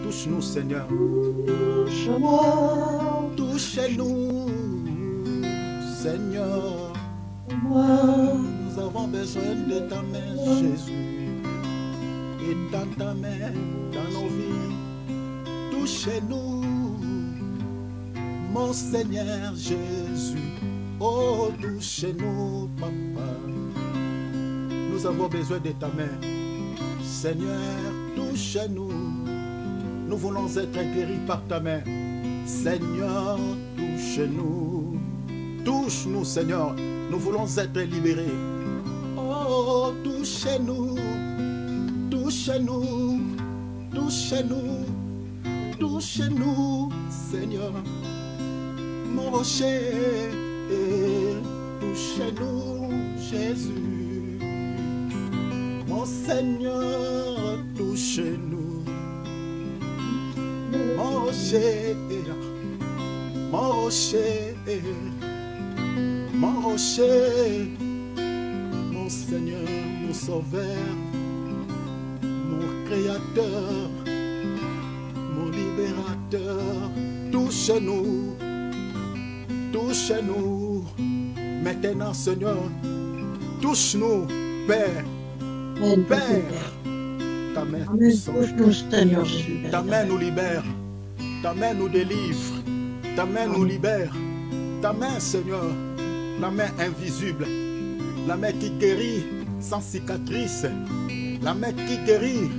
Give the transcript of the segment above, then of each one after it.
Touche-nous, Seigneur. Touche-moi, Touche-nous, Seigneur. moi, Nous avons besoin de ta main, Jésus. Et dans ta main, dans nos vies. Touche-nous, mon Seigneur Jésus. Oh, touche-nous, Papa. Nous avons besoin de ta main. Seigneur, touche-nous. Nous voulons être guéris par ta main. Seigneur, touche-nous. Touche-nous, Seigneur. Nous voulons être libérés. Oh, touche-nous. Touche-nous. Touche-nous. Touche-nous, Seigneur. Mon rocher. Touche-nous, Jésus. Mon Seigneur, touche-nous. Mon rocher, mon rocher, mon rocher, mon Seigneur, mon Sauveur, mon Créateur, mon Libérateur. Touche-nous, touche-nous. Maintenant, Seigneur, touche-nous, Père, Père. Ta main touche-nous, Seigneur Jésus. Ta main nous libère. Ta main nous délivre. Ta main nous libère. Ta main, Seigneur, la main invisible. La main qui guérit sans cicatrice. La main qui guérit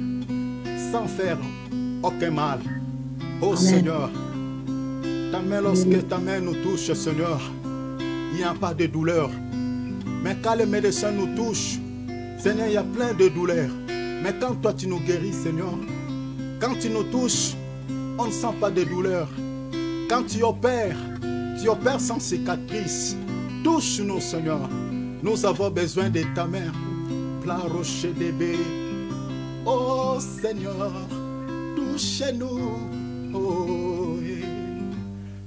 sans faire aucun mal. Oh Seigneur, ta main, lorsque ta main nous touche, Seigneur, il n'y a pas de douleur. Mais quand le médecin nous touche, Seigneur, il y a plein de douleurs. Mais quand toi tu nous guéris, Seigneur, quand tu nous touches, on ne sent pas de douleur. Quand tu opères sans cicatrice. Touche-nous, Seigneur. Nous avons besoin de ta main. Plat rocher bébé. Oh Seigneur, touche-nous. Oh,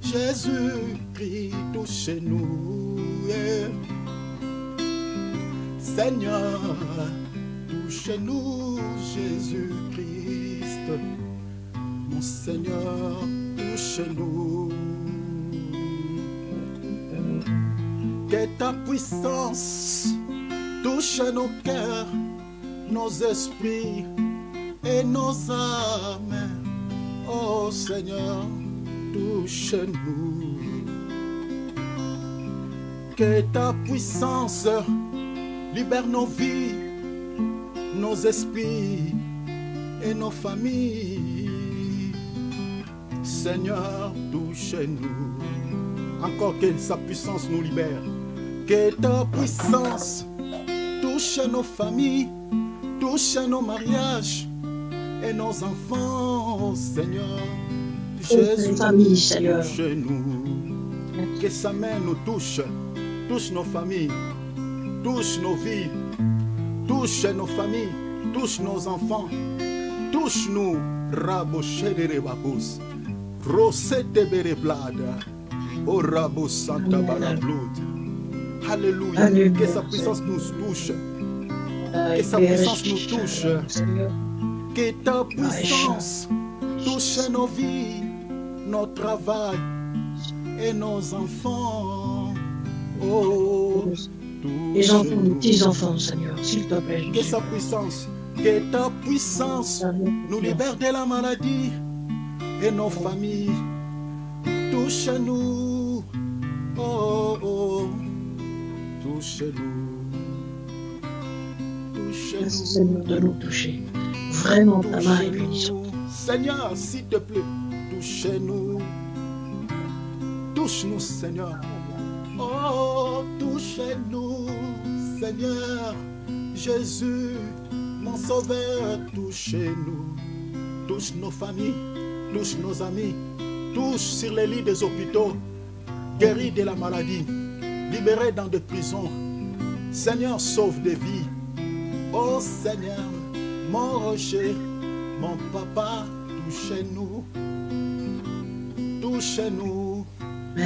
Jésus-Christ, touche-nous. Seigneur, touche-nous, Jésus-Christ. Mon Seigneur, touche-nous. Que ta puissance touche nos cœurs, nos esprits et nos âmes. Oh Seigneur, touche-nous. Que ta puissance libère nos vies, nos esprits et nos familles. Seigneur, touche-nous. Encore que sa puissance nous libère. Que ta puissance touche nos familles, touche nos mariages et nos enfants, Seigneur. Jésus, touche-nous. Que sa main nous touche, touche nos familles, touche nos vies, touche nos familles, touche nos enfants, touche-nous. Rabochedere babos, rosette bereblada, oh rabo santa barabloud. Alléluia. Que sa puissance nous touche. Que sa puissance nous touche. Que ta puissance touche nos vies, notre travail et nos enfants. Oh, les enfants, nos petits-enfants, Seigneur, s'il te plaît. Que sa puissance, que ta puissance nous libère de la maladie et nos familles. Touche-nous. Oh, oh. Touche-nous. Touche-nous. Seigneur, de nous toucher. Vraiment, ta main est bénissante. Seigneur, s'il te plaît, touche-nous. Touche-nous, Seigneur. Oh, touche-nous, Seigneur. Jésus, mon Sauveur, touche-nous. Touche nos familles, touche nos amis, touche sur les lits des hôpitaux, guéris de la maladie, libérés dans des prisons. Seigneur, sauve des vies. Oh Seigneur, mon rocher, mon papa, touche-nous. Touche-nous,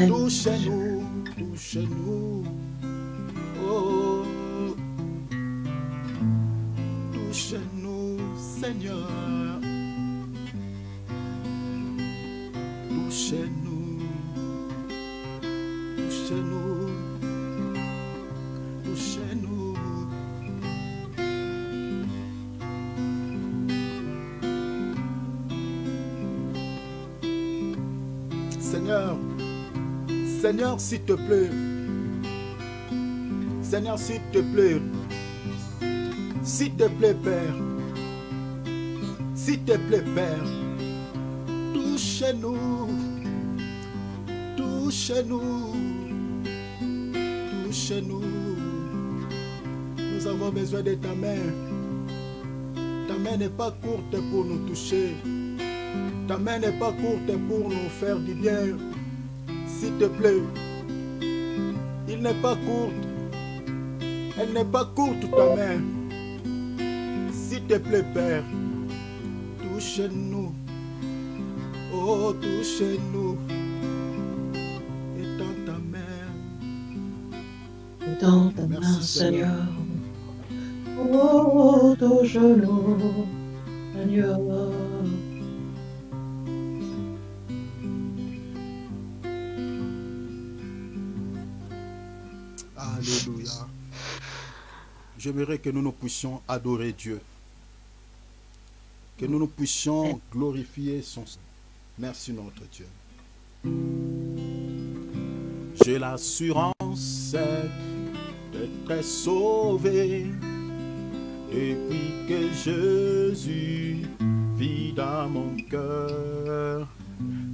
touche-nous, touche-nous. Oh, touche-nous, Seigneur. touchez-nous, touchez-nous, touchez-nous. Seigneur, Seigneur, s'il te plaît, Seigneur, s'il te plaît, Père, s'il te plaît, Père, touchez-nous, touchez-nous, touchez-nous. Nous avons besoin de ta main. Ta main n'est pas courte pour nous toucher. Ta main n'est pas courte pour nous faire du bien. S'il te plaît, il n'est pas courte. Elle n'est pas courte ta main. S'il te plaît, Père, touche-nous. Oh, touche-nous. Et dans ta main. Dans ta main, Seigneur. Oh, touche-nous, Seigneur. Alléluia. J'aimerais que nous puissions adorer Dieu. Que nous puissions glorifier son Saint. Merci notre Dieu. J'ai l'assurance d'être sauvé depuis que Jésus vit dans mon cœur.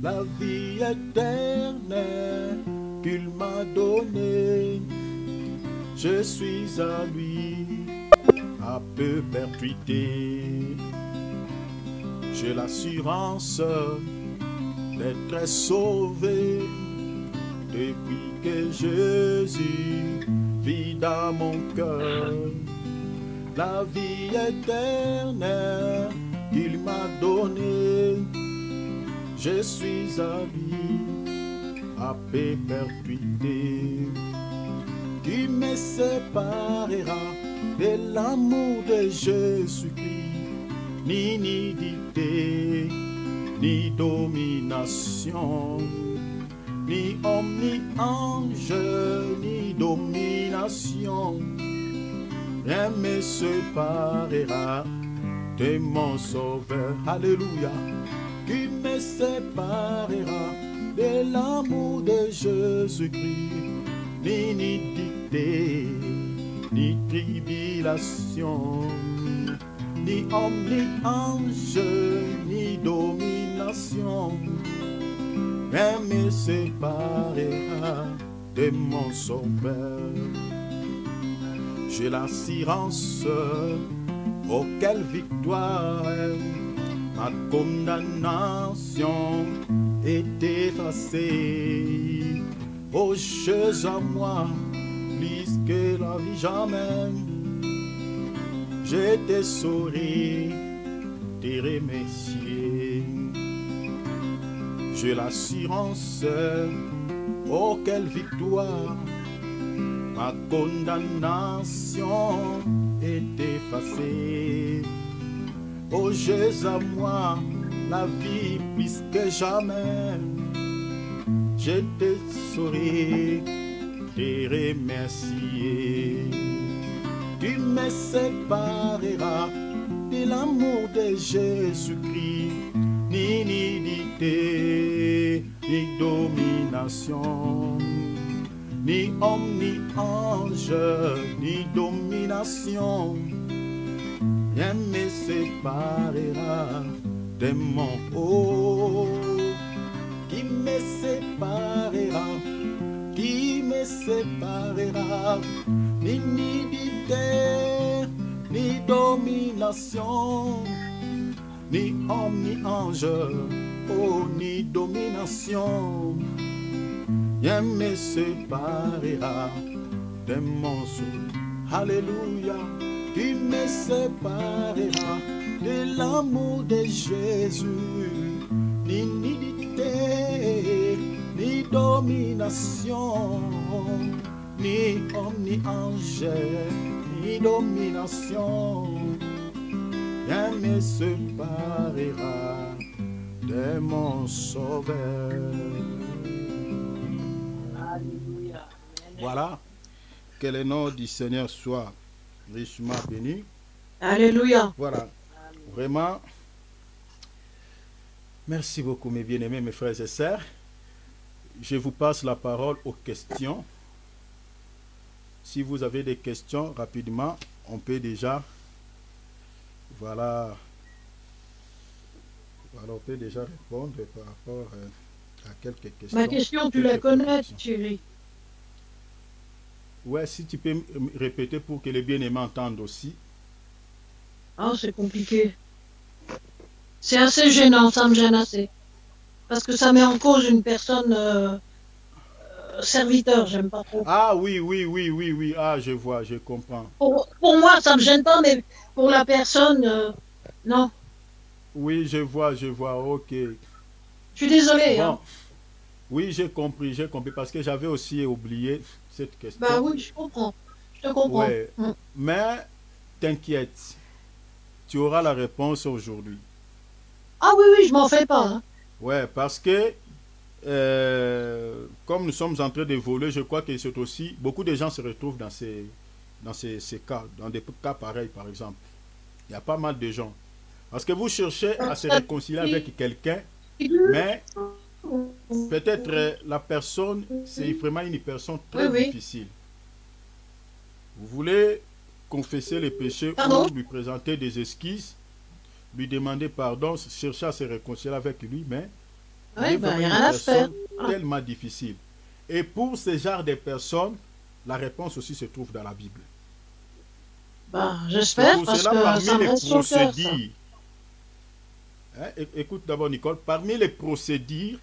La vie éternelle qu'il m'a donnée, je suis à lui à perpétuité. J'ai l'assurance d'être sauvé depuis que Jésus vit dans mon cœur. La vie éternelle qu'il m'a donnée, je suis à lui à perpétuité. Qui me séparera de l'amour de Jésus-Christ? Ni nudité, ni domination, ni homme, ni ange, ni domination. Rien me séparera de mon Sauveur. Alléluia. Qui me séparera de l'amour de Jésus-Christ? Ni nudité, ni tribulation, ni homme, ni ange, ni domination. Rien me séparera de mon Sauveur. J'ai l'assurance, oh quelle victoire, ma condamnation est effacée. Oh, Jésus à moi, plus que la vie jamais, je te saurai, te remercier. J'ai l'assurance, oh quelle victoire, ma condamnation est effacée. Oh Jésus à moi, la vie plus que jamais, je te saurai, te remercier. Tu me sépareras de l'amour de Jésus-Christ, ni nudité, ni domination, ni homme, ni ange, ni domination. Rien me séparera de mon haut. Qui me séparera, qui me séparera, ni nudité, ni domination, ni homme, ni ange, oh, ni domination. Rien me séparera de mon Sauveur. Alléluia. Qui me séparera de l'amour de Jésus? Ni nudité, ni domination, ni homme, ni ange, ni domination. Rien me séparera de mon sauveur. Alléluia. Voilà. Que le nom du Seigneur soit richement béni. Alléluia. Voilà. Vraiment. Merci beaucoup, mes bien-aimés, mes frères et sœurs. Je vous passe la parole aux questions. Si vous avez des questions, rapidement, on peut déjà... Voilà, on peut déjà répondre par rapport à quelques questions. Ma question, tu la connais, Thierry? Ouais, si tu peux me répéter pour que les bien-aimés entendent aussi. Ah, c'est compliqué. C'est assez gênant, ça me gêne assez. Parce que ça met en cause une personne serviteur, j'aime pas trop. Ah oui. Ah, je vois, je comprends. Pour moi, ça me gêne pas, mais pour la personne, non. Oui, je vois, ok. Je suis désolé. Bon. Hein. Oui, j'ai compris, parce que j'avais aussi oublié cette question. Bah oui, je comprends. Je te comprends. Ouais. Mais, t'inquiète, tu auras la réponse aujourd'hui. Ah oui, je m'en fais pas. Hein. Ouais, parce que comme nous sommes en train d'évoluer, je crois que c'est aussi, beaucoup de gens se retrouvent dans ces cas, dans des cas pareils par exemple. Il y a pas mal de gens. Parce que vous cherchez à se réconcilier avec quelqu'un, mais peut-être la personne, c'est vraiment une personne très difficile. Vous voulez confesser les péchés ou lui présenter des excuses, lui demander pardon, chercher à se réconcilier avec lui, mais il n'y a rien à faire. Tellement difficile. Et pour ce genre de personnes, la réponse aussi se trouve dans la Bible. Bah, j'espère, parce que ça me reste sur le cœur, ça. Écoute d'abord, Nicole, parmi les procédures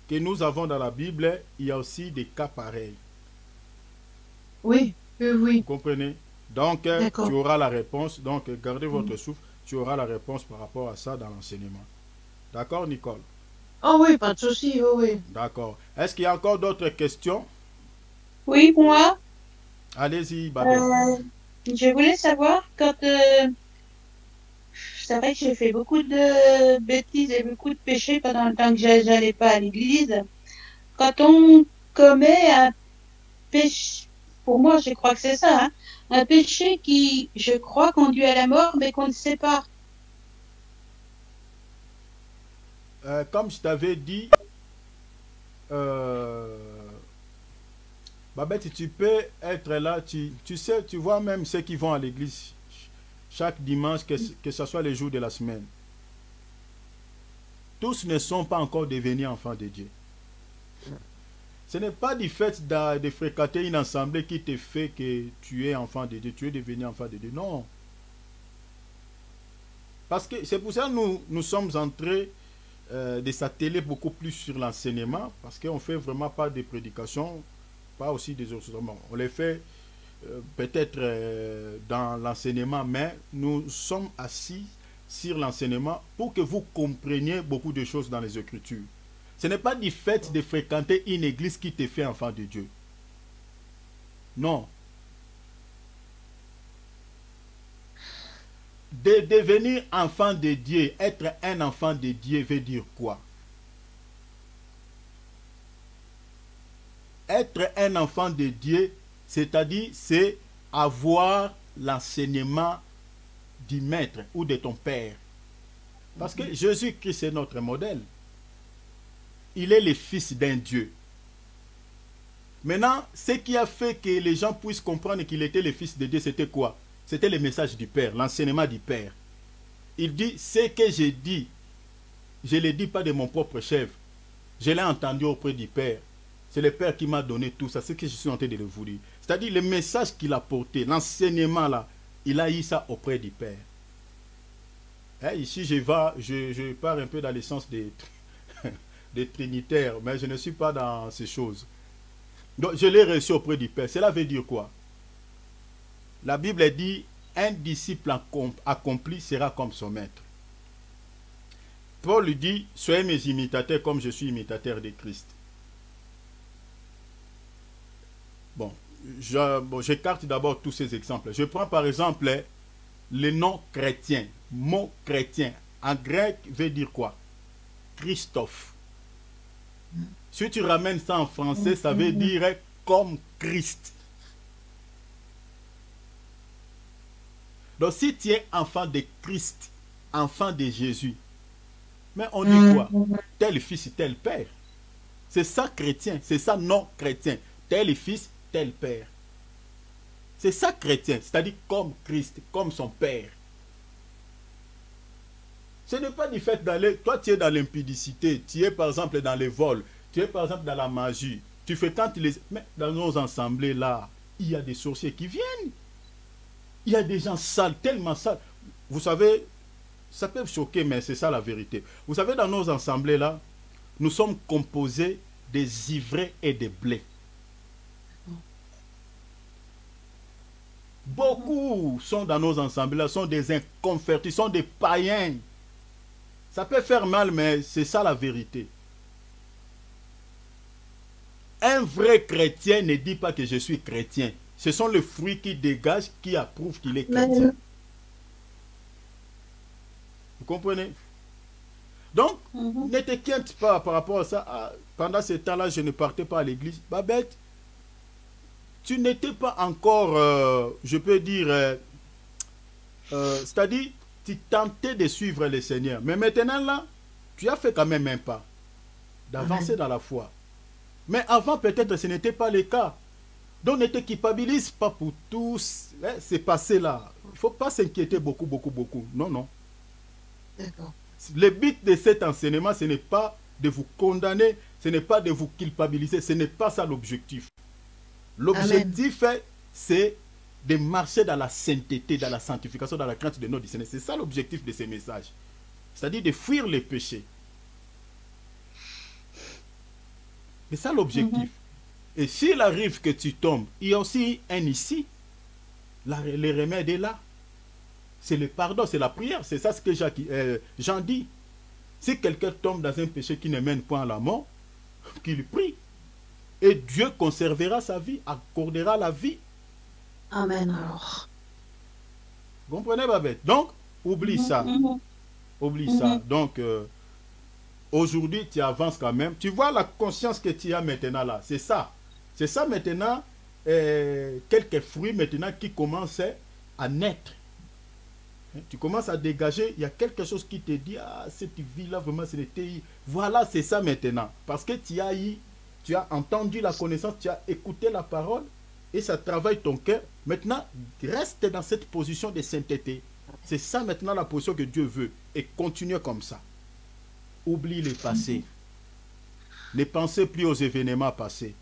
que nous avons dans la Bible, il y a aussi des cas pareils. Oui. Vous comprenez? Donc, tu auras la réponse. Donc, gardez votre souffle. Tu auras la réponse par rapport à ça dans l'enseignement. D'accord, Nicole? Oh oui, pas de souci, oui. D'accord. Est-ce qu'il y a encore d'autres questions? Oui, moi. Allez-y, Babel. Je voulais savoir, quand... c'est vrai que j'ai fait beaucoup de bêtises et beaucoup de péchés pendant le temps que j'allais pas à l'église. Quand on commet un péché, pour moi, je crois que c'est ça, hein, un péché qui, je crois, conduit à la mort, mais qu'on ne sait pas. Comme je t'avais dit, Babette, tu peux être là, tu sais, tu vois même ceux qui vont à l'église chaque dimanche, que ce soit les jours de la semaine. Tous ne sont pas encore devenus enfants de Dieu. Ce n'est pas du fait de fréquenter une assemblée qui te fait que tu es enfant de Dieu, tu es devenu enfant de Dieu. Non. Parce que c'est pour ça que nous sommes entrés de s'atteler beaucoup plus sur l'enseignement, parce qu'on ne fait vraiment pas de prédications, pas aussi des enseignements. On les fait peut-être dans l'enseignement, mais nous sommes assis sur l'enseignement pour que vous compreniez beaucoup de choses dans les Écritures. Ce n'est pas du fait de fréquenter une église qui te fait enfant de Dieu. Non. De devenir enfant de Dieu, être un enfant de Dieu veut dire quoi? Être un enfant de Dieu, c'est-à-dire, c'est avoir l'enseignement du maître ou de ton père. Parce que Jésus-Christ est notre modèle. Il est le fils d'un Dieu. Maintenant, ce qui a fait que les gens puissent comprendre qu'il était le fils de Dieu, c'était quoi? C'était le message du Père, l'enseignement du Père. Il dit, ce que j'ai dit, je ne le dis pas de mon propre chef. Je l'ai entendu auprès du Père. C'est le Père qui m'a donné tout ça, c'est ce que je suis en train de vous dire. C'est-à-dire, le message qu'il a porté, l'enseignement là, il a eu ça auprès du Père. Ici, je pars un peu dans le sens des trinitaires, mais je ne suis pas dans ces choses. Donc, je l'ai reçu auprès du Père. Cela veut dire quoi? La Bible dit, un disciple accompli sera comme son maître. Paul lui dit, soyez mes imitateurs comme je suis imitateur de Christ. Bon, j'écarte d'abord tous ces exemples. Je prends par exemple le nom chrétien. Mot chrétien, en grec, veut dire quoi? Christophe. Si tu ramènes ça en français, ça veut dire comme Christ. Donc si tu es enfant de Christ, enfant de Jésus, mais on dit quoi? Tel fils, tel père. C'est ça chrétien, c'est ça non chrétien. Tel fils, tel père. C'est ça chrétien, c'est-à-dire comme Christ, comme son père. Ce n'est pas du fait d'aller, toi tu es dans l'impudicité, tu es par exemple dans les vols, tu es par exemple dans la magie, tu fréquentes les... Mais dans nos assemblées là, il y a des sorciers qui viennent. Il y a des gens sales, tellement sales. Vous savez, ça peut choquer, mais c'est ça la vérité. Vous savez, dans nos assemblées là, nous sommes composés des ivraies et des blés. Beaucoup sont dans nos assemblées là, sont des inconvertis, sont des païens. Ça peut faire mal, mais c'est ça la vérité. Un vrai chrétien ne dit pas que je suis chrétien. Ce sont les fruits qui dégagent, qui approuvent qu'il est chrétien. Vous comprenez? Donc, ne t'inquiète pas par rapport à ça. Ah, pendant ce temps-là, je ne partais pas à l'église. Babette, tu n'étais pas encore, je peux dire, c'est-à-dire, tu tentais de suivre le Seigneur. Mais maintenant, là, tu as fait quand même un pas d'avancer dans la foi. Mais avant, peut-être, ce n'était pas le cas. Donc, ne te culpabilise pas pour tout c'est passé là. Il ne faut pas s'inquiéter beaucoup. Non, non. D'accord. Le but de cet enseignement, ce n'est pas de vous condamner, ce n'est pas de vous culpabiliser, ce n'est pas ça l'objectif. L'objectif, c'est de marcher dans la sainteté, dans la sanctification, dans la crainte de notre Seigneur. C'est ça l'objectif de ces messages. C'est-à-dire de fuir les péchés. C'est ça l'objectif. Et s'il arrive que tu tombes, il y a aussi un ici. Le remède est là. C'est le pardon, c'est la prière. C'est ça ce que Jean dit. Si quelqu'un tombe dans un péché qui ne mène point à la mort, qu'il prie. Et Dieu conservera sa vie, accordera la vie. Amen alors. Vous comprenez, Babette? Donc, oublie ça. Oublie ça. Donc, aujourd'hui, tu avances quand même. Tu vois la conscience que tu as maintenant là. C'est ça. C'est ça maintenant, quelques fruits maintenant qui commencent à naître. Tu commences à dégager, il y a quelque chose qui te dit, ah, cette vie-là, vraiment, c'est le Voilà, c'est ça maintenant. Parce que tu as entendu la connaissance, tu as écouté la parole, et ça travaille ton cœur. Maintenant, reste dans cette position de sainteté. C'est ça maintenant la position que Dieu veut. Et continue comme ça. Oublie le passé. Ne pensez plus aux événements passés.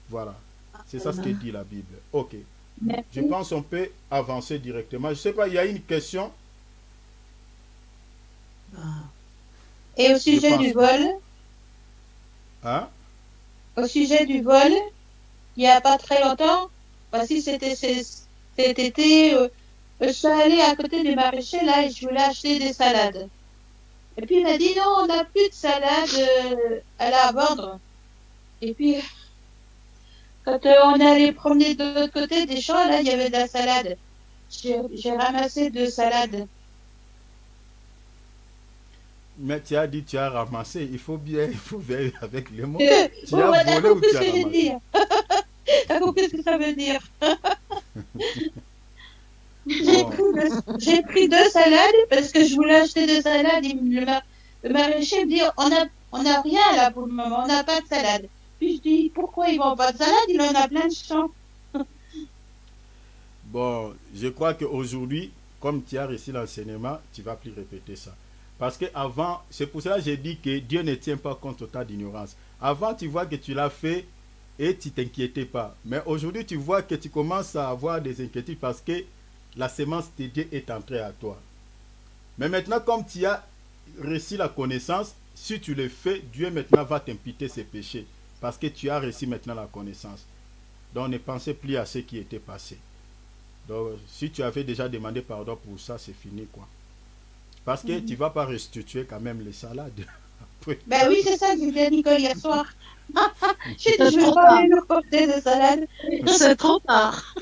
Voilà. C'est ça ce que dit la Bible. Ok. Merci. Je pense qu'on peut avancer directement. Je ne sais pas, il y a une question. Et au sujet du vol, Hein? au sujet du vol, il n'y a pas très longtemps, voici c'était cet été, je suis allée à côté du maraîcher là et je voulais acheter des salades. Et puis il m'a dit non, on n'a plus de salade à vendre. Et puis quand on allait promener de l'autre côté des champs, là il y avait de la salade. J'ai ramassé 2 salades. Mais tu as dit, tu as ramassé. Il faut veiller avec les mots. Bon, Tu as t'as volé ou compris tu ce as que j'ai ramassé? dit. T'as compris ce que ça veut dire. Bon. J'ai pris 2 salades parce que je voulais acheter 2 salades. Le maraîcher me dit on a rien là pour le moment, on n'a pas de salade. Puis je dis pourquoi ils vendent pas de salade? Il en a plein de champs. Bon, je crois qu'aujourd'hui, comme tu as réussi l'enseignement, tu ne vas plus répéter ça. Parce que avant, c'est pour cela que j'ai dit que Dieu ne tient pas compte de ta ignorance. Avant, tu vois que tu l'as fait et tu ne t'inquiétais pas. Mais aujourd'hui, tu vois que tu commences à avoir des inquiétudes parce que la sémence de Dieu est entrée à toi. Mais maintenant, comme tu as reçu la connaissance, si tu le fais, Dieu maintenant va t'imputer ses péchés. Parce que tu as reçu maintenant la connaissance. Donc ne pensez plus à ce qui était passé. Donc si tu avais déjà demandé pardon pour ça, c'est fini quoi. Parce que tu ne vas pas restituer quand même les salades. Après. Ben oui, c'est ça que j'ai dit à Nicole hier soir. J'ai dit C'est je vais trop pas tard. aller leur porter de salade. C'est trop tard.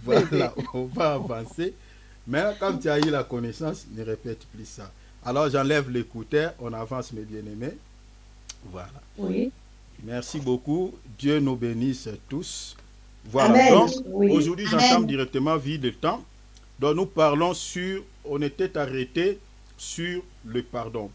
Voilà, on va avancer. Mais quand tu as eu la connaissance, ne répète plus ça. Alors j'enlève l'écouteur, on avance mes bien-aimés. Voilà. Oui. Merci beaucoup. Dieu nous bénisse tous. Voilà. Amen. Donc, Oui. aujourd'hui, Amen. j'entame directement vie de temps. Donc, nous parlons sur, on était arrêté sur le pardon.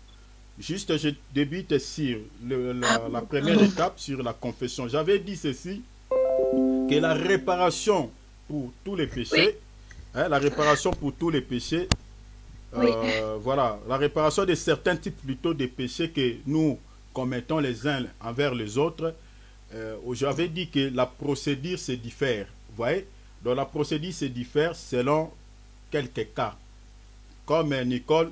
Juste, je débute sur la première étape, sur la confession. J'avais dit ceci, que la réparation pour tous les péchés, hein, la réparation pour tous les péchés, Oui. voilà, la réparation de certains types plutôt de péchés que nous commettons les uns envers les autres. J'avais dit que la procédure se diffère. Vous voyez? Donc la procédure se diffère selon quelques cas. Comme Nicole,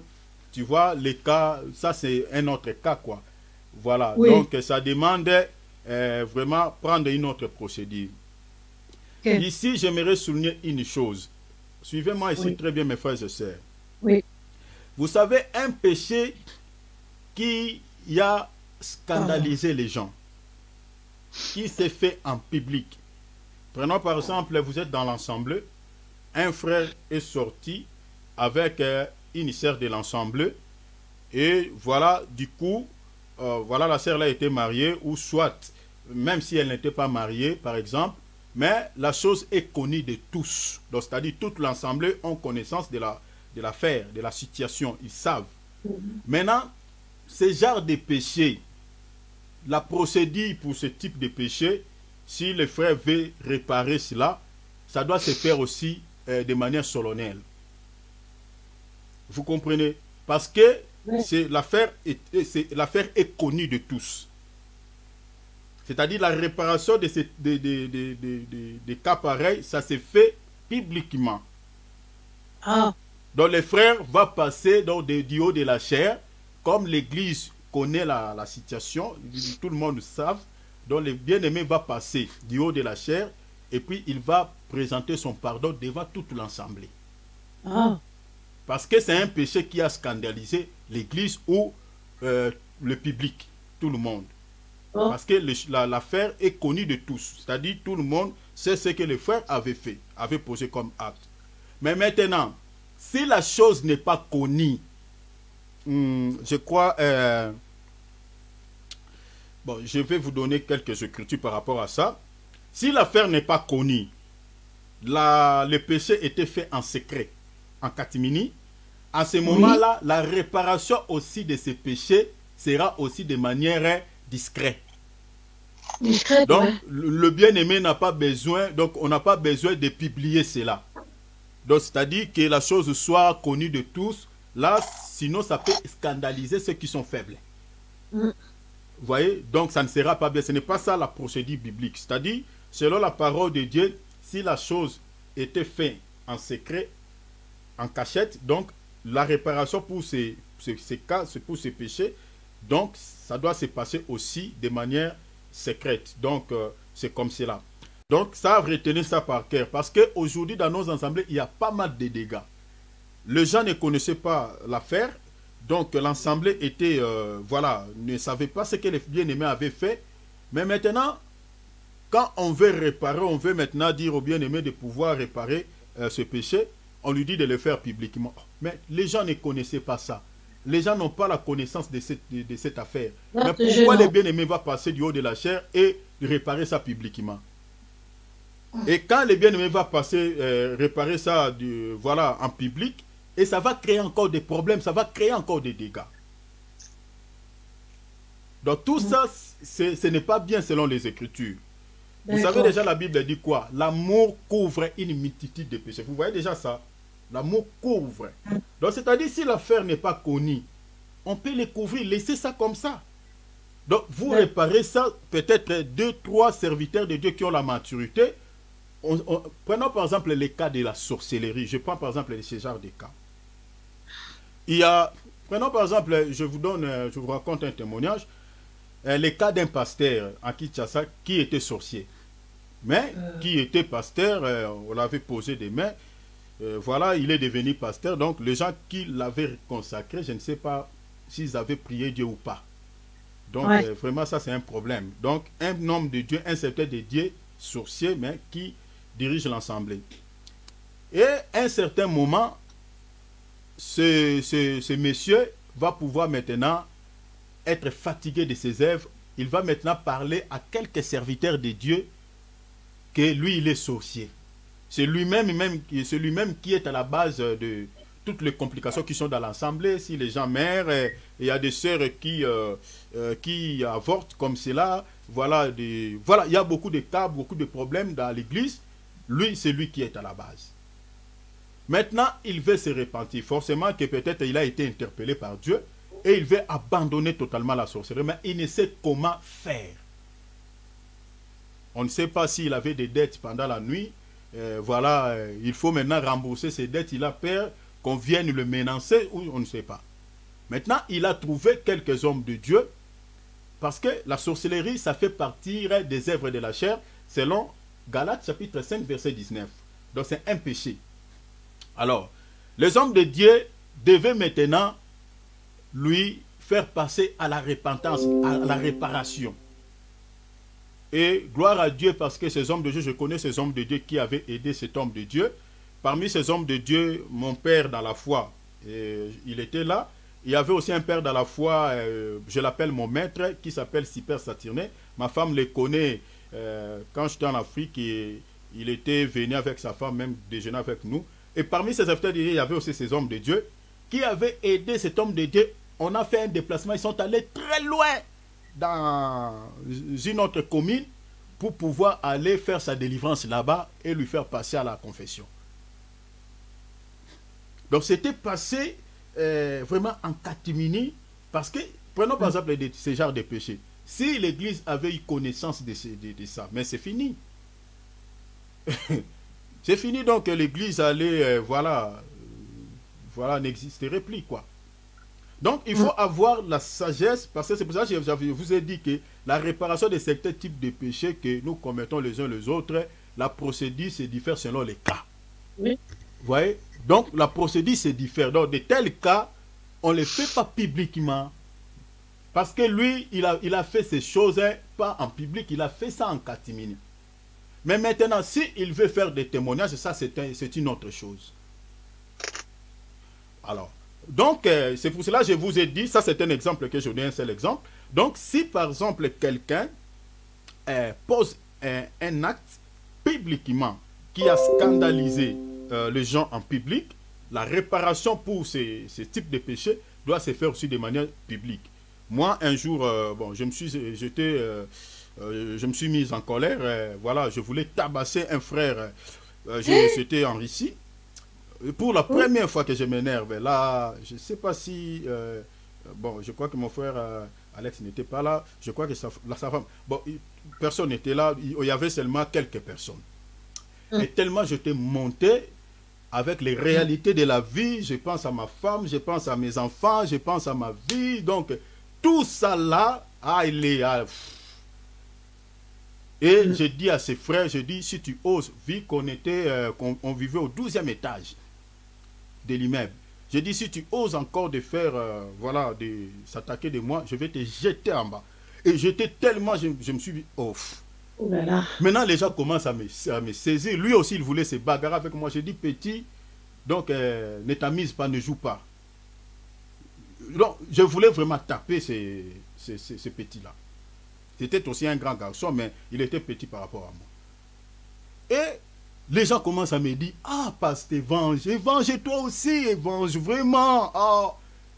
tu vois, les cas, ça c'est un autre cas, quoi. Voilà. Oui. Donc ça demande vraiment prendre une autre procédure. Ok. Ici, j'aimerais souligner une chose. Suivez-moi ici Oui. très bien, mes frères et sœurs. Oui. Vous savez, un péché qui a scandalisé les gens, qui s'est fait en public. Prenons par exemple, vous êtes dans l'ensemble, un frère est sorti avec une sœur de l'ensemble, et voilà, du coup, voilà, la sœur là était mariée, ou soit, même si elle n'était pas mariée, par exemple, mais la chose est connue de tous. Donc, c'est-à-dire, tout l'ensemble ont connaissance de l'affaire, de la situation, ils savent. Maintenant, ce genre de péché, la procédure pour ce type de péché, si le frère veut réparer cela, ça doit se faire aussi de manière solennelle. Vous comprenez? Parce que Oui. l'affaire est connue de tous. C'est-à-dire la réparation de des cas pareils, ça se fait publiquement. Ah. Donc le frère va passer du haut de la chair, comme l'Église connaît la situation, tout le monde savent, donc le bien-aimé va passer du haut de la chair, et puis il va présenter son pardon devant toute l'assemblée. Ah. Parce que c'est un péché qui a scandalisé l'Église ou le public, tout le monde. Oh. Parce que l'affaire est connue de tous. C'est-à-dire tout le monde sait ce que le frère avait fait, avait posé comme acte. Mais maintenant, si la chose n'est pas connue, je crois... bon, je vais vous donner quelques écritures par rapport à ça. Si l'affaire n'est pas connue, le péché était fait en secret, en catimini. À ce moment-là, la réparation aussi de ces péchés sera aussi de manière discrète. Discrète, Donc, ouais. le bien-aimé n'a pas besoin, donc on n'a pas besoin de publier cela. Donc, c'est-à-dire que la chose soit connue de tous. Là, sinon, ça peut scandaliser ceux qui sont faibles. Mm. Vous voyez? Donc, ça ne sera pas bien. Ce n'est pas ça la procédure biblique. C'est-à-dire, selon la parole de Dieu, si la chose était faite en secret, en cachette, donc, la réparation pour ces cas, pour ces péchés, donc, ça doit se passer aussi de manière secrète. Donc, c'est comme cela. Donc, ça, retenez ça par cœur. Parce qu'aujourd'hui, dans nos assemblées, il y a pas mal de dégâts. Les gens ne connaissaient pas l'affaire. Donc, l'assemblée était, voilà, ne savait pas ce que les bien-aimés avaient fait. Mais maintenant, quand on veut réparer, on veut maintenant dire aux bien-aimés de pouvoir réparer ce péché, on lui dit de le faire publiquement. Mais les gens ne connaissaient pas ça. Les gens n'ont pas la connaissance de cette affaire. Là, Mais pourquoi les bien-aimés vont passer du haut de la chair et réparer ça publiquement? Et quand les bien-aimés vont passer, réparer ça voilà, en public, et ça va créer encore des problèmes, ça va créer encore des dégâts. Donc tout ça, ce n'est pas bien selon les Écritures. Vous savez déjà, la Bible dit quoi? L'amour couvre une multitude de péchés. Vous voyez déjà ça? L'amour couvre. Donc c'est-à-dire, si l'affaire n'est pas connue, on peut les couvrir, laisser ça comme ça. Donc vous réparez ça, peut-être 2-3 serviteurs de Dieu qui ont la maturité. Prenons par exemple les cas de la sorcellerie. Je prends par exemple ce genre de cas. Prenons par exemple, je vous raconte un témoignage. Les cas d'un pasteur en Kinshasa qui était sorcier. Mais qui était pasteur, on l'avait posé des mains. Voilà, il est devenu pasteur. Donc les gens qui l'avaient consacré, je ne sais pas s'ils avaient prié Dieu ou pas. Donc vraiment ça c'est un problème. Donc un homme de Dieu, un serviteur de Dieu, sorcier, mais qui dirige l'assemblée. Et à un certain moment, ce monsieur va pouvoir maintenant être fatigué de ses œuvres. Il va maintenant parler à quelques serviteurs de Dieu que lui, il est sorcier. C'est lui-même qui est à la base de toutes les complications qui sont dans l'assemblée. Si les gens meurent, il y a des sœurs qui avortent comme cela. Voilà, il y a beaucoup de cas, beaucoup de problèmes dans l'église. Lui, c'est lui qui est à la base. Maintenant, il veut se repentir. Forcément que peut-être il a été interpellé par Dieu et il veut abandonner totalement la sorcellerie, mais il ne sait comment faire. On ne sait pas s'il avait des dettes pendant la nuit. Il faut maintenant rembourser ses dettes. Il a peur qu'on vienne le menacer ou on ne sait pas. Maintenant, il a trouvé quelques hommes de Dieu parce que la sorcellerie, ça fait partie des œuvres de la chair selon Galates chapitre 5 verset 19. Donc c'est un péché. Alors, les hommes de Dieu devaient maintenant lui faire passer à la repentance, à la réparation. Et gloire à Dieu parce que ces hommes de Dieu, je connais ces hommes de Dieu qui avaient aidé cet homme de Dieu. Parmi ces hommes de Dieu, mon père dans la foi, il était là. Il y avait aussi un père dans la foi, je l'appelle mon maître, qui s'appelle Super Saturné. Ma femme le connaît quand j'étais en Afrique. Il était venu avec sa femme, même déjeuner avec nous. Et parmi ces serviteurs de Dieu, il y avait aussi ces hommes de Dieu qui avaient aidé cet homme de Dieu. On a fait un déplacement, ils sont allés très loin dans une autre commune pour pouvoir aller faire sa délivrance là-bas et lui faire passer à la confession. Donc c'était passé vraiment en catimini parce que, prenons par exemple ces genres de péchés. Si l'église avait eu connaissance de ça, mais c'est fini. C'est fini donc l'église allait, n'existerait plus quoi. Donc il faut avoir la sagesse, parce que c'est pour ça que je vous ai dit que la réparation de certains types de péchés que nous commettons les uns les autres, la procédure se diffère selon les cas. Oui. Vous voyez? Donc la procédure se diffère. Donc de tels cas, on ne les fait pas publiquement. Parce que lui, il a fait ces choses pas en public, il a fait ça en catimini. Mais maintenant, s'il veut faire des témoignages, ça c'est une autre chose. Alors, donc, c'est pour cela que je vous ai dit, ça c'est un exemple que je donne, un seul exemple. Donc, si par exemple quelqu'un pose un acte publiquement qui a scandalisé les gens en public, la réparation pour ces types de péchés doit se faire aussi de manière publique. Moi, un jour, je me suis mis en colère, je voulais tabasser un frère, j'étais en Russie. Pour la première fois que je m'énerve, là, je ne sais pas si, je crois que mon frère Alex n'était pas là, je crois que sa femme, personne n'était là, il y avait seulement quelques personnes. Et tellement j'étais monté avec les réalités de la vie, je pense à ma femme, je pense à mes enfants, je pense à ma vie, donc tout ça là, et je dis à ses frères, je dis, si tu oses, vu qu'on vivait au 12e étage de l'immeuble, je dis, si tu oses encore de faire, de s'attaquer de moi, je vais te jeter en bas. Et j'étais tellement, je me suis dit, off. Oh là là. Maintenant, les gens commencent à me saisir. Lui aussi, il voulait se bagarrer avec moi. Je dis, petit, donc, ne t'amise pas, ne joue pas. Donc, je voulais vraiment taper ces petits-là. C'était aussi un grand garçon, mais il était petit par rapport à moi. Et les gens commencent à me dire, ah, pasteur Evange, Evange, toi aussi, Evange, vraiment. Ah.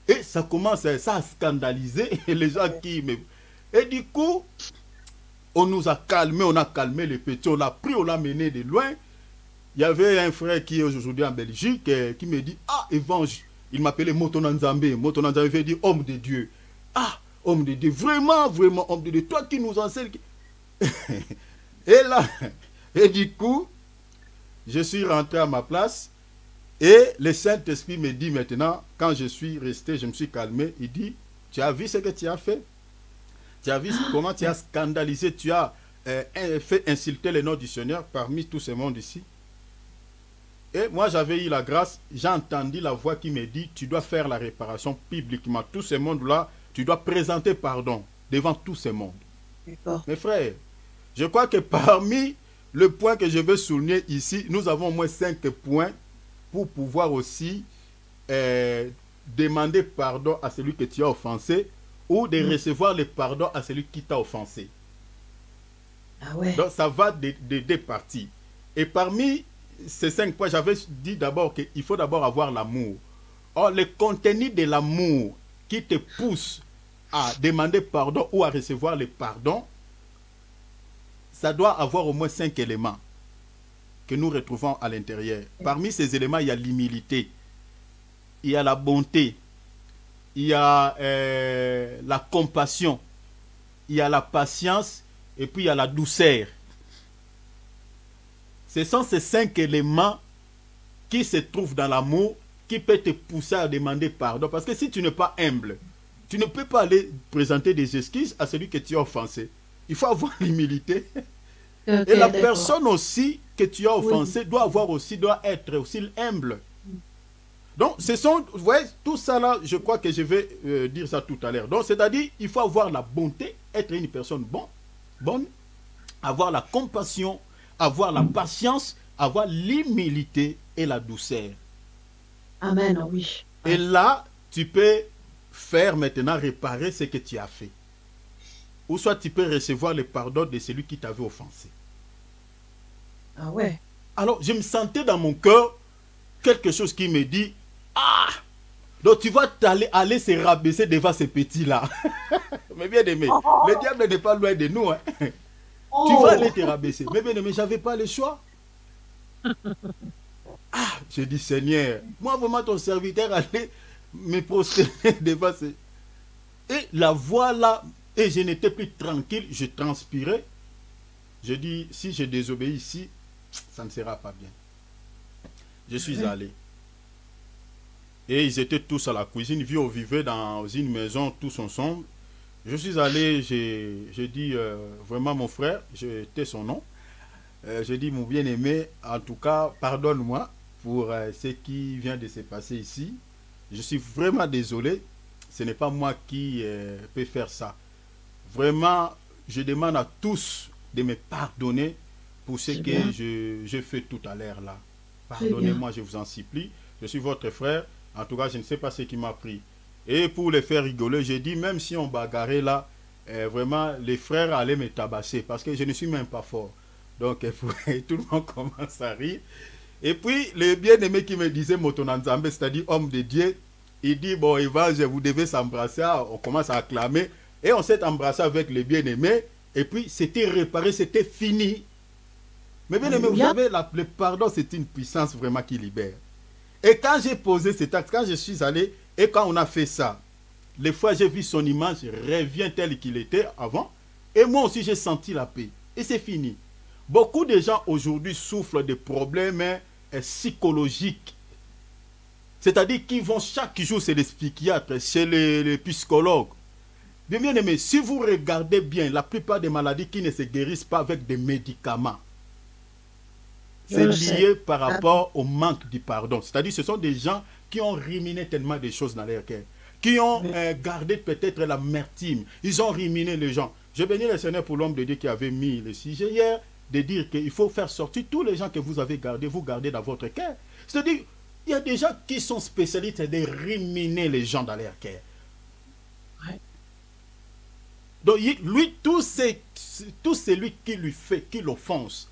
Et ça commence à scandaliser les gens qui me... Et du coup, on nous a calmés, on a calmé les petits, on l'a pris, on l'a mené de loin. Il y avait un frère qui est aujourd'hui en Belgique qui me dit, ah, Evange, il m'appelait Motonanzambe. Motonanzambe veut dire homme de Dieu. Ah, homme de Dieu, vraiment, vraiment, homme de Dieu, toi qui nous enseignes. Et là, et du coup, je suis rentré à ma place et le Saint-Esprit me dit maintenant, quand je suis resté, je me suis calmé, il dit, tu as vu ce que tu as fait? Tu as vu comment tu as scandalisé, tu as fait insulter le nom du Seigneur parmi tous ces mondes ici? Et moi, j'avais eu la grâce, j'ai entendu la voix qui me dit, tu dois faire la réparation publiquement. Tous ces mondes-là, tu dois présenter pardon devant tous ces mondes. Mes frères, je crois que parmi le point que je veux souligner ici, nous avons au moins 5 points pour pouvoir aussi demander pardon à celui que tu as offensé ou de recevoir le pardon à celui qui t'a offensé. Ah ouais. Donc ça va de deux parties. Et parmi ces 5 points, j'avais dit d'abord qu'il faut d'abord avoir l'amour. Or, le contenu de l'amour qui te pousse à demander pardon ou à recevoir le pardon, ça doit avoir au moins 5 éléments que nous retrouvons à l'intérieur. Parmi ces éléments, il y a l'humilité, il y a la bonté, il y a la compassion, il y a la patience et puis il y a la douceur. Ce sont ces 5 éléments qui se trouvent dans l'amour qui peut te pousser à demander pardon. Parce que si tu n'es pas humble, tu ne peux pas aller présenter des excuses à celui que tu as offensé. Il faut avoir l'humilité. Et la personne aussi que tu as offensé doit être aussi humble. Donc, ce sont, vous voyez, tout ça là, je crois que je vais dire ça tout à l'heure. Donc, c'est-à-dire, il faut avoir la bonté, être une personne bonne, avoir la compassion, avoir la patience, avoir l'humilité et la douceur. Amen, oui. Et là, tu peux faire maintenant réparer ce que tu as fait. Ou soit tu peux recevoir le pardon de celui qui t'avait offensé. Ah ouais. Alors, je me sentais dans mon cœur quelque chose qui me dit, ah, donc tu vas aller se rabaisser devant ces petits-là. Mais bien aimé, le diable n'est pas loin de nous. Hein. Tu vas aller te rabaisser. Mais bien aimé, je n'avais pas le choix. Ah, je dis Seigneur, moi vraiment ton serviteur allait me prosterner devant ces... Et la voix là, et je n'étais plus tranquille, je transpirais. Je dis, si je désobéis ici, ça ne sera pas bien. Je suis allé. Et ils étaient tous à la cuisine, on vivait dans une maison tous ensemble. Je suis allé, j'ai dit, vraiment mon frère, j'étais son nom. J'ai dit, mon bien-aimé, en tout cas, pardonne-moi pour ce qui vient de se passer ici. Je suis vraiment désolé. Ce n'est pas moi qui peux faire ça. Vraiment, je demande à tous de me pardonner pour ce que je fais tout à l'heure là. Pardonnez-moi, je vous en supplie. Je suis votre frère. En tout cas, je ne sais pas ce qui m'a pris. Et pour les faire rigoler, j'ai dit, même si on bagarrait là, vraiment, les frères allaient me tabasser parce que je ne suis même pas fort. Donc, tout le monde commence à rire. Et puis, le bien-aimé qui me disait Motonanzambe, c'est-à-dire homme de Dieu, il dit, bon, Evans, vous devez s'embrasser. On commence à acclamer. Et on s'est embrassé avec le bien-aimé. Et puis, c'était réparé, c'était fini. Mais bien aimé, vous savez, le pardon, c'est une puissance vraiment qui libère. Et quand j'ai posé cet acte, quand je suis allé, et quand on a fait ça, les fois j'ai vu son image revient tel qu'il était avant. Et moi aussi, j'ai senti la paix. Et c'est fini. Beaucoup de gens aujourd'hui souffrent de problèmes psychologiques. C'est-à-dire qu'ils vont chaque jour chez les psychiatres, chez les psychologues. Bien aimé, si vous regardez bien, la plupart des maladies qui ne se guérissent pas avec des médicaments, c'est lié par rapport au manque du pardon. C'est-à-dire ce sont des gens qui ont ruminé tellement de choses dans leur cœur, qui ont gardé peut-être l'amertume. Ils ont ruminé les gens. Je bénis le Seigneur pour l'homme de Dieu qui avait mis le sujet hier, de dire qu'il faut faire sortir tous les gens que vous avez gardés, vous gardez dans votre cœur. C'est-à-dire, il y a des gens qui sont spécialistes de ruminer les gens dans leur cœur. Ouais. Donc, lui, tout celui qui lui fait, qui l'offense,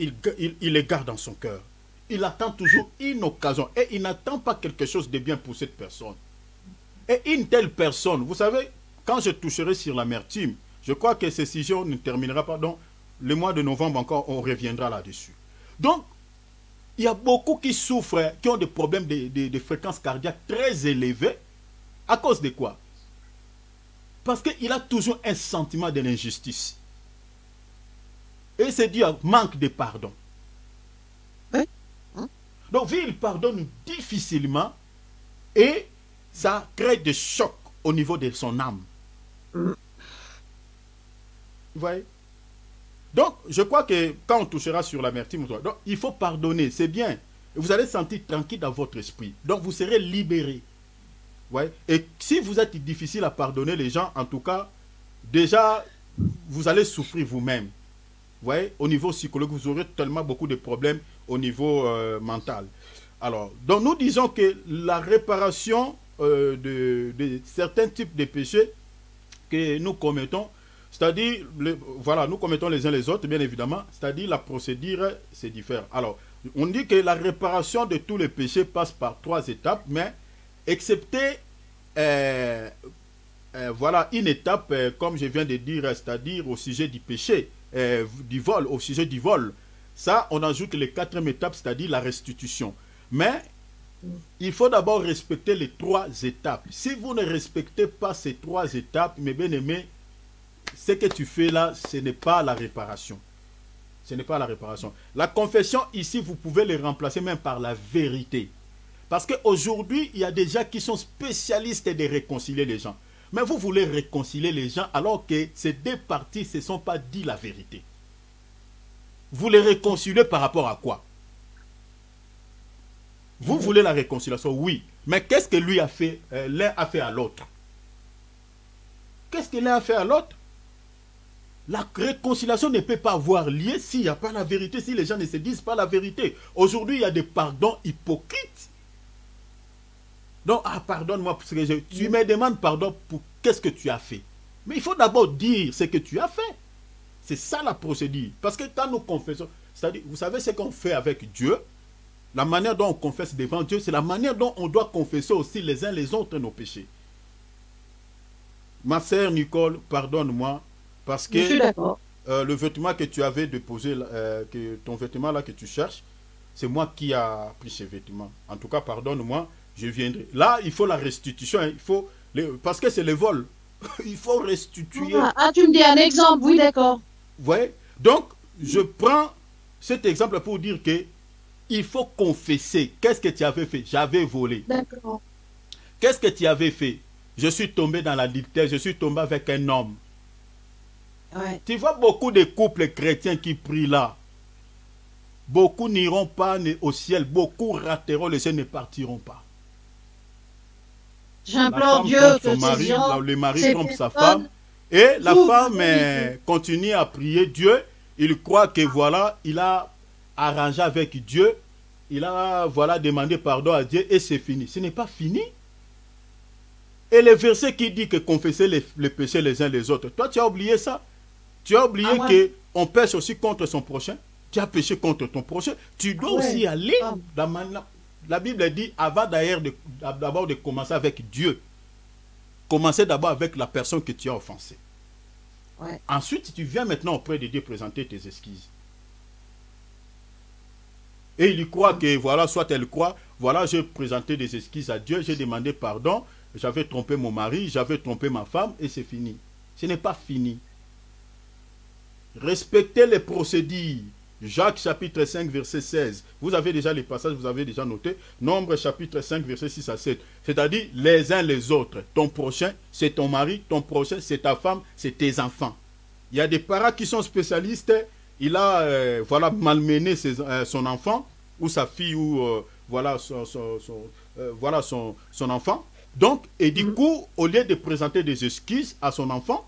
il les garde dans son cœur. Il attend toujours une occasion. Et il n'attend pas quelque chose de bien pour cette personne. Et une telle personne, vous savez, quand je toucherai sur l'amertume, je crois que ce sujet ne terminera pas. Donc, le mois de novembre encore, on reviendra là-dessus. Donc, il y a beaucoup qui souffrent, qui ont des problèmes de fréquences cardiaques très élevées. À cause de quoi? Parce qu'il a toujours un sentiment de l'injustice. Et c'est dû à manque de pardon. Oui. Donc, vu il pardonne difficilement et ça crée des chocs au niveau de son âme. Vous voyez? Donc, je crois que quand on touchera sur l'amertume, donc il faut pardonner, c'est bien. Vous allez sentir tranquille dans votre esprit. Donc, vous serez libéré. Vous voyez? Et si vous êtes difficile à pardonner les gens, en tout cas, déjà, vous allez souffrir vous-même. Vous voyez, au niveau psychologique, vous aurez tellement beaucoup de problèmes au niveau mental. Alors, donc nous disons que la réparation de certains types de péchés que nous commettons, c'est-à-dire, voilà, nous commettons les uns les autres, bien évidemment, c'est-à-dire la procédure, c'est différent. Alors, on dit que la réparation de tous les péchés passe par 3 étapes, mais excepté, voilà, une étape, comme je viens de dire, c'est-à-dire au sujet du péché, du vol, au sujet du vol. Ça, on ajoute les 4e étapes, c'est-à-dire la restitution. Mais il faut d'abord respecter les 3 étapes. Si vous ne respectez pas ces 3 étapes, mes bien-aimés, ce que tu fais là, ce n'est pas la réparation. Ce n'est pas la réparation. La confession, ici, vous pouvez les remplacer même par la vérité. Parce qu'aujourd'hui, il y a des gens qui sont spécialistes de réconcilier les gens. Mais vous voulez réconcilier les gens alors que ces 2 parties ne se sont pas dit la vérité. Vous les réconciliez par rapport à quoi? Vous voulez la réconciliation, oui. Mais qu'est-ce que lui a fait, l'un a fait à l'autre? Qu'est-ce que l'un a fait à l'autre? La réconciliation ne peut pas avoir lieu s'il n'y a pas la vérité, si les gens ne se disent pas la vérité. Aujourd'hui, il y a des pardons hypocrites. Donc, pardonne-moi, parce que tu me demandes pardon pour qu'est-ce que tu as fait. Mais il faut d'abord dire ce que tu as fait. C'est ça la procédure. Parce que quand nous confessons, c'est-à-dire, vous savez ce qu'on fait avec Dieu, la manière dont on confesse devant Dieu, c'est la manière dont on doit confesser aussi les uns les autres nos péchés. Ma sœur Nicole, pardonne-moi, parce que le vêtement que tu avais déposé, ton vêtement là que tu cherches, c'est moi qui a pris ce vêtement. En tout cas, pardonne-moi, je viendrai. Là, il faut la restitution, hein, il faut parce que c'est le vol. Il faut restituer. Tu me dis un exemple, oui, d'accord. Vous voyez? Donc, je prends cet exemple pour dire que il faut confesser. Qu'est-ce que tu avais fait? J'avais volé. D'accord. Qu'est-ce que tu avais fait? Je suis tombé dans l'adultère, je suis tombé avec un homme. Ouais. Tu vois beaucoup de couples chrétiens qui prient là. Beaucoup n'iront pas au ciel, beaucoup rateront le ciel, ne partiront pas. J'implore Dieu que ces gens, le mari trompe sa femme et la femme continue à prier Dieu. Il croit que voilà, il a arrangé avec Dieu, il a voilà demandé pardon à Dieu et c'est fini. Ce n'est pas fini. Et le verset qui dit que confesser les péchés les uns les autres, toi tu as oublié ça? Tu as oublié qu'on pêche aussi contre son prochain? Tu as péché contre ton prochain. Tu dois aussi aller dans la Bible dit avant d'abord de commencer avec Dieu. Commencer d'abord avec la personne que tu as offensée. Ouais. Ensuite, tu viens maintenant auprès de Dieu présenter tes excuses. Et il croit que, voilà, soit elle croit, voilà, j'ai présenté des excuses à Dieu, j'ai demandé pardon, j'avais trompé mon mari, j'avais trompé ma femme, et c'est fini. Ce n'est pas fini. Respectez les procédures. Jacques chapitre 5 verset 16. Vous avez déjà les passages, vous avez déjà noté. Nombre chapitre 5 verset 6 à 7. C'est-à-dire les uns les autres. Ton prochain, c'est ton mari. Ton prochain, c'est ta femme, c'est tes enfants. Il y a des parents qui sont spécialistes. Il a voilà, malmené son enfant ou sa fille ou voilà, voilà son enfant. Donc, et du coup, au lieu de présenter des excuses à son enfant,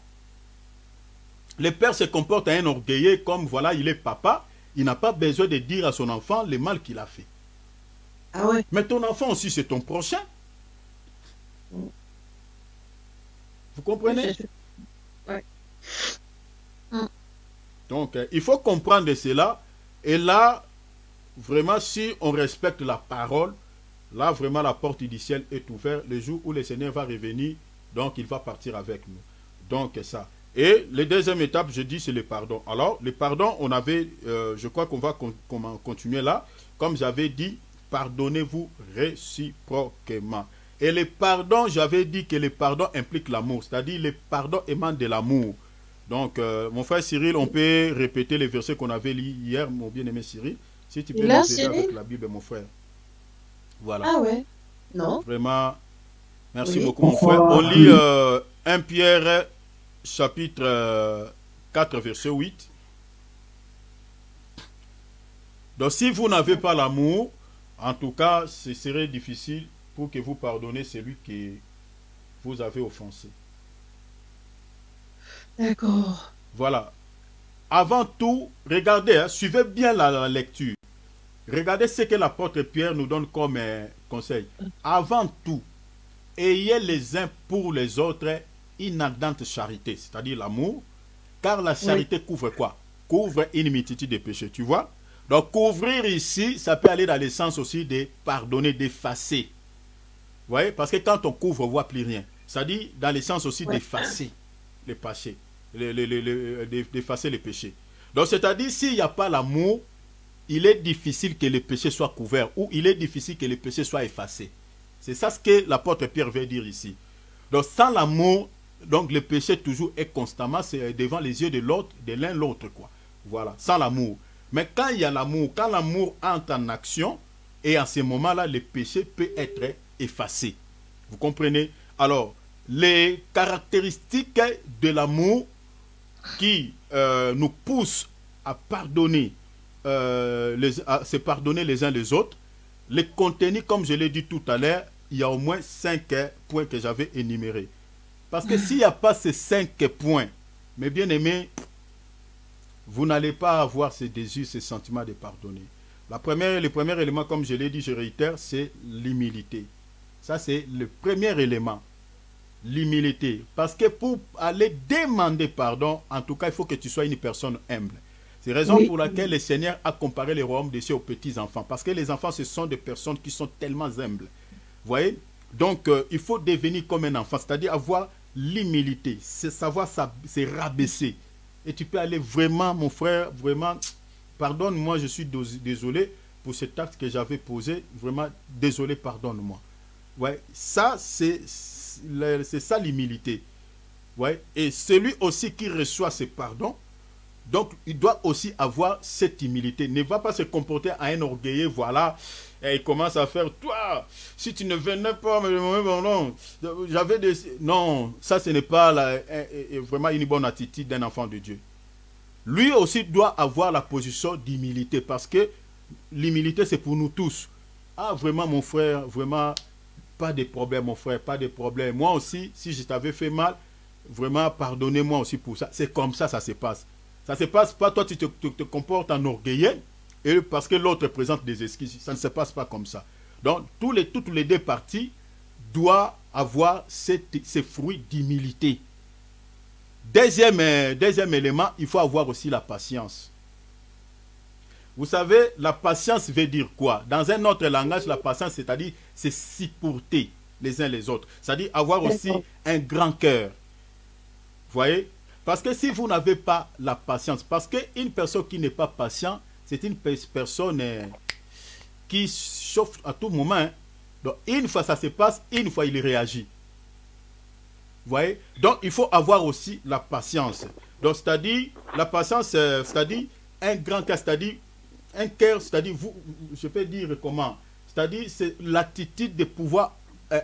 le père se comporte à un orgueilleux comme voilà, il est papa. Il n'a pas besoin de dire à son enfant le mal qu'il a fait. Ah ouais. Mais ton enfant aussi, c'est ton prochain. Vous comprenez? Ouais. Donc, il faut comprendre cela. Et là, vraiment, si on respecte la parole, là, vraiment, la porte du ciel est ouverte. Le jour où le Seigneur va revenir, donc, il va partir avec nous. Donc, ça. Et la deuxième étape, je dis, c'est le pardon. Alors, le pardon, on avait, je crois qu'on va continuer là. Comme j'avais dit, pardonnez-vous réciproquement. Et le pardon, j'avais dit que le pardon implique l'amour. C'est-à-dire, le pardon émane de l'amour. Donc, mon frère Cyril, on peut répéter les versets qu'on avait lus hier, mon bien-aimé Cyril. Si tu peux nous aider avec la Bible, mon frère. Voilà. Ah ouais. Non. Vraiment, merci beaucoup, mon frère. On lit 1 Pierre chapitre 4, verset 8. Donc, si vous n'avez pas l'amour, en tout cas, ce serait difficile pour que vous pardonnez celui que vous avez offensé. D'accord. Voilà. Avant tout, regardez, hein, suivez bien la lecture. Regardez ce que l'apôtre Pierre nous donne comme conseil. Avant tout, ayez les uns pour les autres une ardente charité, c'est-à-dire l'amour, car la charité couvre quoi? Couvre une multitude de péchés, tu vois? Donc couvrir ici, ça peut aller dans le sens aussi de pardonner, d'effacer. Vous voyez? Parce que quand on couvre, on ne voit plus rien. Ça dit dans le sens aussi d'effacer les péchés, d'effacer les péchés. Donc c'est-à-dire s'il n'y a pas l'amour, il est difficile que les péchés soient couverts ou il est difficile que les péchés soient effacés. C'est ça ce que l'apôtre Pierre veut dire ici. Donc sans l'amour, donc le péché toujours est constamment devant les yeux de l'autre, de l'un l'autre, quoi. Voilà, sans l'amour. Mais quand il y a l'amour, quand l'amour entre en action, et à ce moment-là, le péché peut être effacé. Vous comprenez? Alors, les caractéristiques de l'amour qui nous poussent à pardonner, à se pardonner les uns les autres, les contenus, comme je l'ai dit tout à l'heure, il y a au moins 5 points que j'avais énumérés. Parce que s'il n'y a pas ces 5 points, mes bien-aimés, vous n'allez pas avoir ce désir, ce sentiment de pardonner. Le premier élément, comme je l'ai dit, je réitère, c'est l'humilité. Ça, c'est le premier élément. L'humilité. Parce que pour aller demander pardon, en tout cas, il faut que tu sois une personne humble. C'est la raison pour laquelle le Seigneur a comparé les royaumes des cieux aux petits-enfants. Parce que les enfants, ce sont des personnes qui sont tellement humbles. Vous voyez? Donc, il faut devenir comme un enfant, c'est-à-dire avoir l'humilité, c'est savoir se rabaisser. Et tu peux aller vraiment, mon frère, vraiment, pardonne-moi, je suis désolé pour cet acte que j'avais posé, vraiment, désolé, pardonne-moi. Ouais, ça, c'est ça l'humilité. Ouais, et celui aussi qui reçoit ce pardon, donc il doit aussi avoir cette humilité. Ne va pas se comporter à un orgueilleux, voilà, et il commence à faire, toi, si tu ne venais pas me demander pardon, j'avais des... Non, ça ce n'est pas vraiment une bonne attitude d'un enfant de Dieu. Lui aussi doit avoir la position d'humilité, parce que l'humilité c'est pour nous tous. Ah vraiment mon frère, vraiment, pas de problème mon frère, pas de problème. Moi aussi, si je t'avais fait mal, vraiment pardonnez-moi aussi pour ça. C'est comme ça se passe. Ça se passe pas, toi tu te comportes en orgueilleux, et parce que l'autre présente des excuses. Ça ne se passe pas comme ça. Donc, toutes les deux parties doivent avoir ces fruits d'humilité. Deuxième élément, il faut avoir aussi la patience. Vous savez, la patience veut dire quoi? Dans un autre langage, la patience, c'est-à-dire, c'est supporter les uns les autres. C'est-à-dire avoir aussi un grand cœur. Vous voyez? Parce que si vous n'avez pas la patience, parce qu'une personne qui n'est pas patiente, c'est une personne qui chauffe à tout moment. Hein. Donc, une fois ça se passe, une fois il réagit. Vous voyez? Donc, il faut avoir aussi la patience. Donc, c'est-à-dire, la patience, c'est-à-dire un grand cœur, c'est-à-dire un cœur, c'est-à-dire, je peux dire comment? C'est-à-dire, c'est l'attitude de pouvoir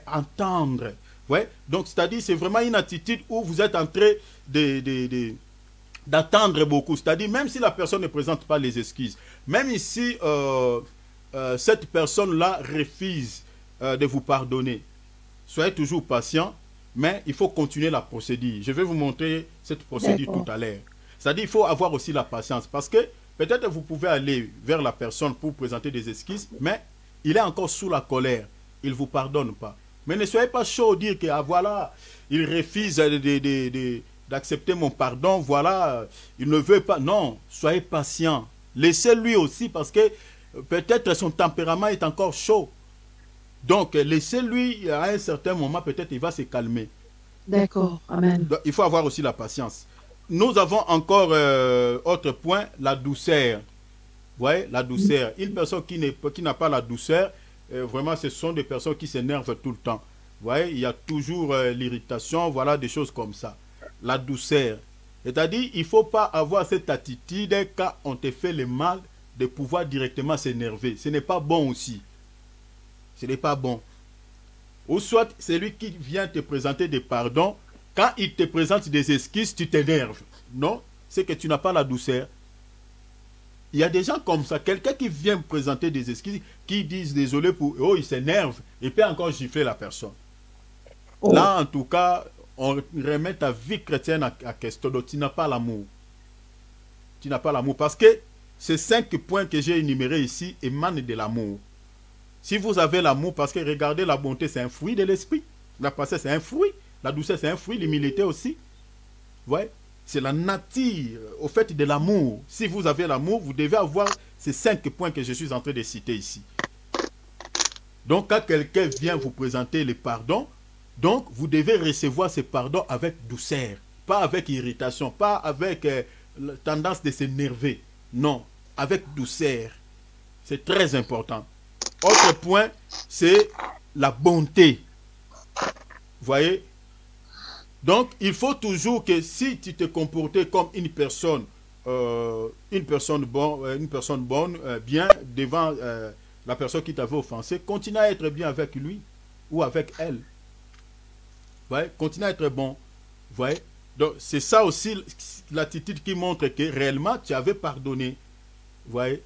entendre. Ouais. Donc, c'est-à-dire, c'est vraiment une attitude où vous êtes en train d'attendre beaucoup. C'est-à-dire, même si la personne ne présente pas les excuses, même ici, cette personne-là refuse de vous pardonner, soyez toujours patient, mais il faut continuer la procédure. Je vais vous montrer cette procédure tout à l'heure. C'est-à-dire, il faut avoir aussi la patience, parce que peut-être vous pouvez aller vers la personne pour présenter des excuses, mais il est encore sous la colère, il ne vous pardonne pas. Mais ne soyez pas chaud dire que ah, voilà, il refuse d'accepter mon pardon, voilà, il ne veut pas. Non, soyez patient. Laissez-lui aussi parce que peut-être son tempérament est encore chaud. Donc, laissez-lui à un certain moment, peut-être il va se calmer. D'accord, amen. Donc, il faut avoir aussi la patience. Nous avons encore autre point, la douceur. Vous voyez, la douceur. Une personne qui n'a pas la douceur, vraiment, ce sont des personnes qui s'énervent tout le temps. Vous voyez, il y a toujours l'irritation, voilà, des choses comme ça. La douceur. C'est-à-dire, il ne faut pas avoir cette attitude quand on te fait le mal de pouvoir directement s'énerver. Ce n'est pas bon aussi. Ce n'est pas bon. Ou soit, celui qui vient te présenter des pardons, quand il te présente des excuses, tu t'énerves. Non, c'est que tu n'as pas la douceur. Il y a des gens comme ça, quelqu'un qui vient présenter des excuses, qui disent désolé pour... Oh, il s'énerve, et peut encore gifler la personne. Oh. Là, en tout cas, on remet ta vie chrétienne à question. Donc, tu n'as pas l'amour. Tu n'as pas l'amour. Parce que ces 5 points que j'ai énumérés ici émanent de l'amour. Si vous avez l'amour, parce que regardez, la bonté, c'est un fruit de l'esprit. La patience, c'est un fruit. La douceur, c'est un fruit. L'humilité aussi. Vous voyez? C'est la nature, au fait, de l'amour. Si vous avez l'amour, vous devez avoir ces 5 points que je suis en train de citer ici. Donc, quand quelqu'un vient vous présenter le pardon, donc vous devez recevoir ce pardon avec douceur. Pas avec irritation, pas avec la tendance de s'énerver. Non, avec douceur. C'est très important. Autre point, c'est la bonté. Vous voyez? Donc, il faut toujours que si tu te comportais comme une personne bonne, bien devant la personne qui t'avait offensé, continue à être bien avec lui ou avec elle. Vous voyez? Continue à être bon. Vous voyez? Donc, c'est ça aussi l'attitude qui montre que réellement tu avais pardonné. Vous voyez?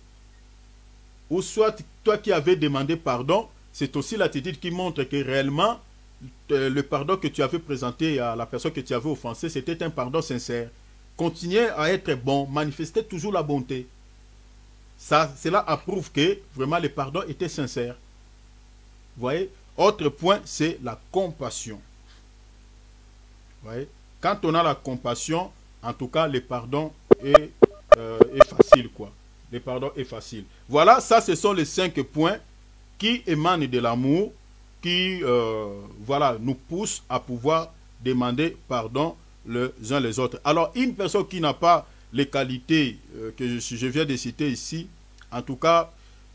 Ou soit toi qui avais demandé pardon, c'est aussi l'attitude qui montre que réellement le pardon que tu avais présenté à la personne que tu avais offensée, c'était un pardon sincère. Continuez à être bon, manifestez toujours la bonté. Cela approuve que vraiment le pardon était sincère. Vous voyez? Autre point, c'est la compassion. Vous voyez? Quand on a la compassion, en tout cas, le pardon est facile, quoi. Le pardon est facile. Voilà, ça, ce sont les 5 points qui émanent de l'amour, qui voilà, nous poussent à pouvoir demander pardon les uns les autres. Alors, une personne qui n'a pas les qualités que je viens de citer ici, en tout cas,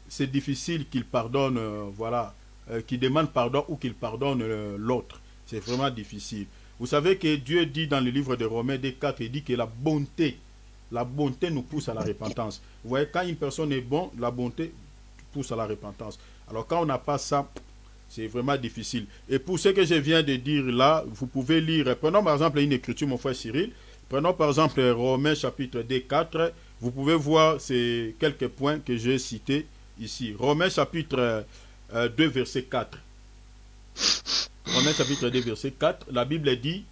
c'est difficile qu'il pardonne, voilà, qu'il demande pardon ou qu'il pardonne l'autre. C'est vraiment difficile. Vous savez que Dieu dit dans le livre de Romains 4, il dit que la bonté nous pousse à la repentance. Vous voyez, quand une personne est bonne, la bonté pousse à la repentance. Alors quand on n'a pas ça, c'est vraiment difficile. Et pour ce que je viens de dire là, vous pouvez lire, prenons par exemple une écriture, mon frère Cyril, prenons par exemple Romains chapitre 4, vous pouvez voir ces quelques points que j'ai cités ici. Romains chapitre 2, verset 4. Romains chapitre 2, verset 4, la Bible dit: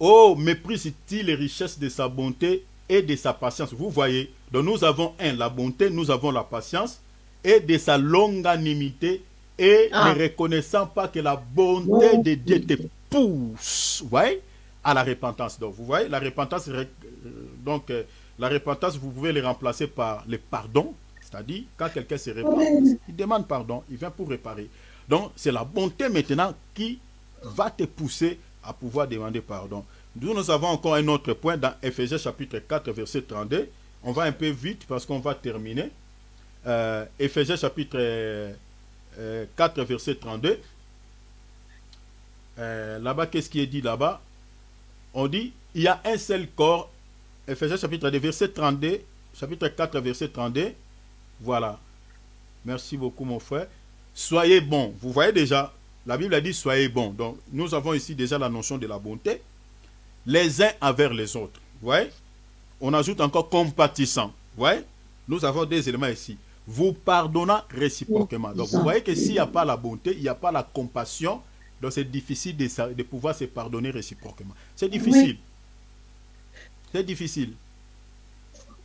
oh, méprise-t-il les richesses de sa bonté et de sa patience. Vous voyez, donc nous avons la bonté, nous avons la patience, et de sa longanimité, et ne reconnaissant pas que la bonté de Dieu te pousse, vous voyez, à la repentance. Donc vous voyez, la repentance, la repentance, vous pouvez le remplacer par le pardon, c'est-à-dire quand quelqu'un se repent, il demande pardon, il vient pour réparer. Donc c'est la bonté maintenant qui va te pousser à pouvoir demander pardon. Nous avons encore un autre point dans Ephésiens chapitre 4, verset 32. On va un peu vite parce qu'on va terminer. Ephésiens chapitre 4, verset 32. Là-bas, qu'est-ce qui est dit là-bas? On dit, il y a un seul corps. Ephésiens chapitre 2, verset 32. Chapitre 4, verset 32. Voilà. Merci beaucoup, mon frère. Soyez bons. Vous voyez déjà, la Bible a dit soyez bons. Donc, nous avons ici déjà la notion de la bonté. Les uns envers les autres. Vous voyez? On ajoute encore compatissant. Vous voyez? Nous avons des éléments ici. Vous pardonnant réciproquement. Donc, vous voyez que s'il n'y a pas la bonté, il n'y a pas la compassion, donc c'est difficile de pouvoir se pardonner réciproquement. C'est difficile. Oui. C'est difficile.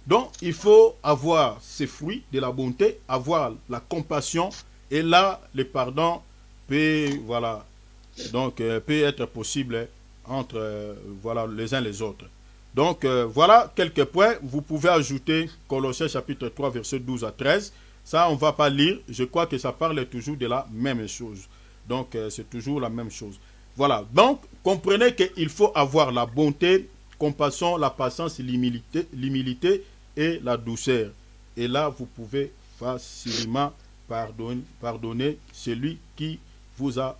Donc, il faut avoir ces fruits de la bonté, avoir la compassion, et là, le pardon peut, voilà, donc, peut être possible entre voilà, les uns les autres. Donc, voilà quelques points. Vous pouvez ajouter Colossiens chapitre 3, verset 12 à 13. Ça, on ne va pas lire. Je crois que ça parle toujours de la même chose. Donc, c'est toujours la même chose. Voilà. Donc, comprenez qu'il faut avoir la bonté, compassion, la patience, l'humilité et la douceur. Et là, vous pouvez facilement pardonner celui qui vous a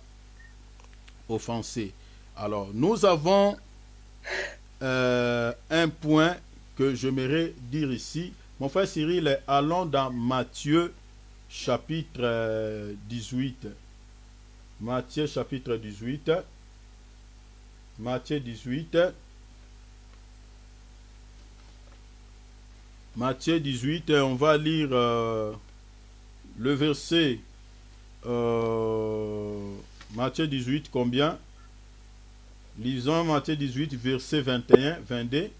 offensé. Alors, nous avons un point que j'aimerais dire ici. Mon frère Cyril, allons dans Matthieu chapitre 18. Matthieu chapitre 18. Matthieu 18. Matthieu 18, on va lire le verset Matthieu 18, combien? Lisons Matthieu 18, verset 21, 22.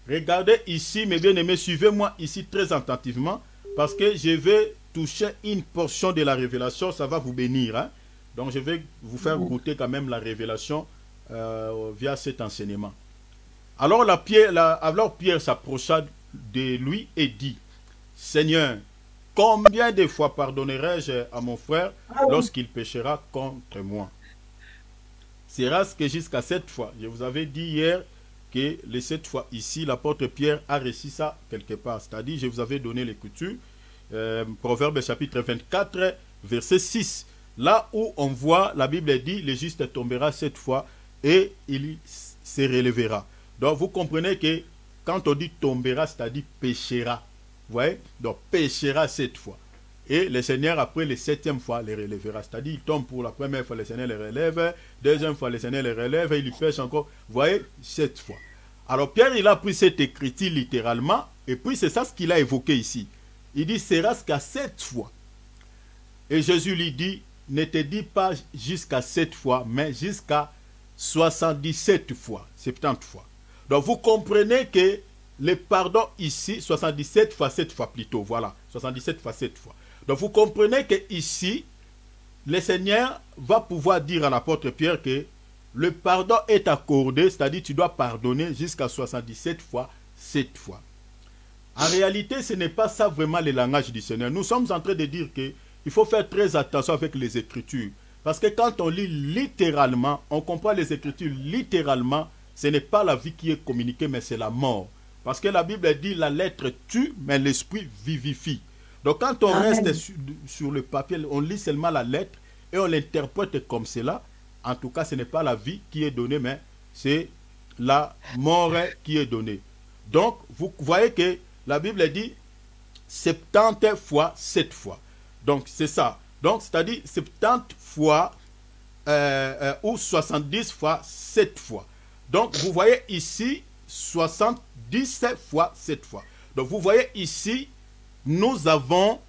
Regardez ici, mes bien-aimés, suivez-moi ici très attentivement, parce que je vais toucher une portion de la révélation, ça va vous bénir. Hein? Donc je vais vous faire goûter quand même la révélation via cet enseignement. Alors Pierre s'approcha de lui et dit, Seigneur, combien de fois pardonnerai-je à mon frère lorsqu'il péchera contre moi? Sera-ce que jusqu'à 7 fois? Je vous avais dit hier que les 7 fois ici, l'apôtre Pierre a réussi ça quelque part. C'est-à-dire, je vous avais donné l'écriture, Proverbe chapitre 24, verset 6. Là où on voit, la Bible dit, le juste tombera 7 fois et il se relèvera. Donc, vous comprenez que quand on dit tombera, c'est-à-dire péchera. Vous voyez? Donc, péchera 7 fois. Et le Seigneur, après les 7e fois, les relèvera. C'est-à-dire, il tombe pour la première fois, le Seigneur les relève. Deuxième fois, le Seigneur les relève et il pêche encore. Vous voyez? 7 fois. Alors, Pierre, il a pris cette écriture littéralement. Et puis, c'est ça ce qu'il a évoqué ici. Il dit, sera-ce qu'à 7 fois. Et Jésus lui dit, ne te dis pas jusqu'à 7 fois, mais jusqu'à 77 fois, 70 fois. Donc, vous comprenez que le pardon ici, 77 fois 7 fois plutôt, voilà, 77 fois 7 fois. Donc, vous comprenez que ici, le Seigneur va pouvoir dire à l'apôtre Pierre que le pardon est accordé, c'est-à-dire tu dois pardonner jusqu'à 77 fois 7 fois. En réalité, ce n'est pas ça vraiment le langage du Seigneur. Nous sommes en train de dire que il faut faire très attention avec les Écritures. Parce que quand on lit littéralement, on comprend les Écritures littéralement, ce n'est pas la vie qui est communiquée, mais c'est la mort. Parce que la Bible dit la lettre tue, mais l'esprit vivifie. Donc quand on reste sur le papier, on lit seulement la lettre et on l'interprète comme cela. En tout cas, ce n'est pas la vie qui est donnée, mais c'est la mort qui est donnée. Donc, vous voyez que la Bible dit 70 fois 7 fois. Donc, c'est ça. Donc, c'est-à-dire 70 fois ou 70 fois 7 fois. Donc, vous voyez ici 70 fois 7 fois. Donc, vous voyez ici, nous avons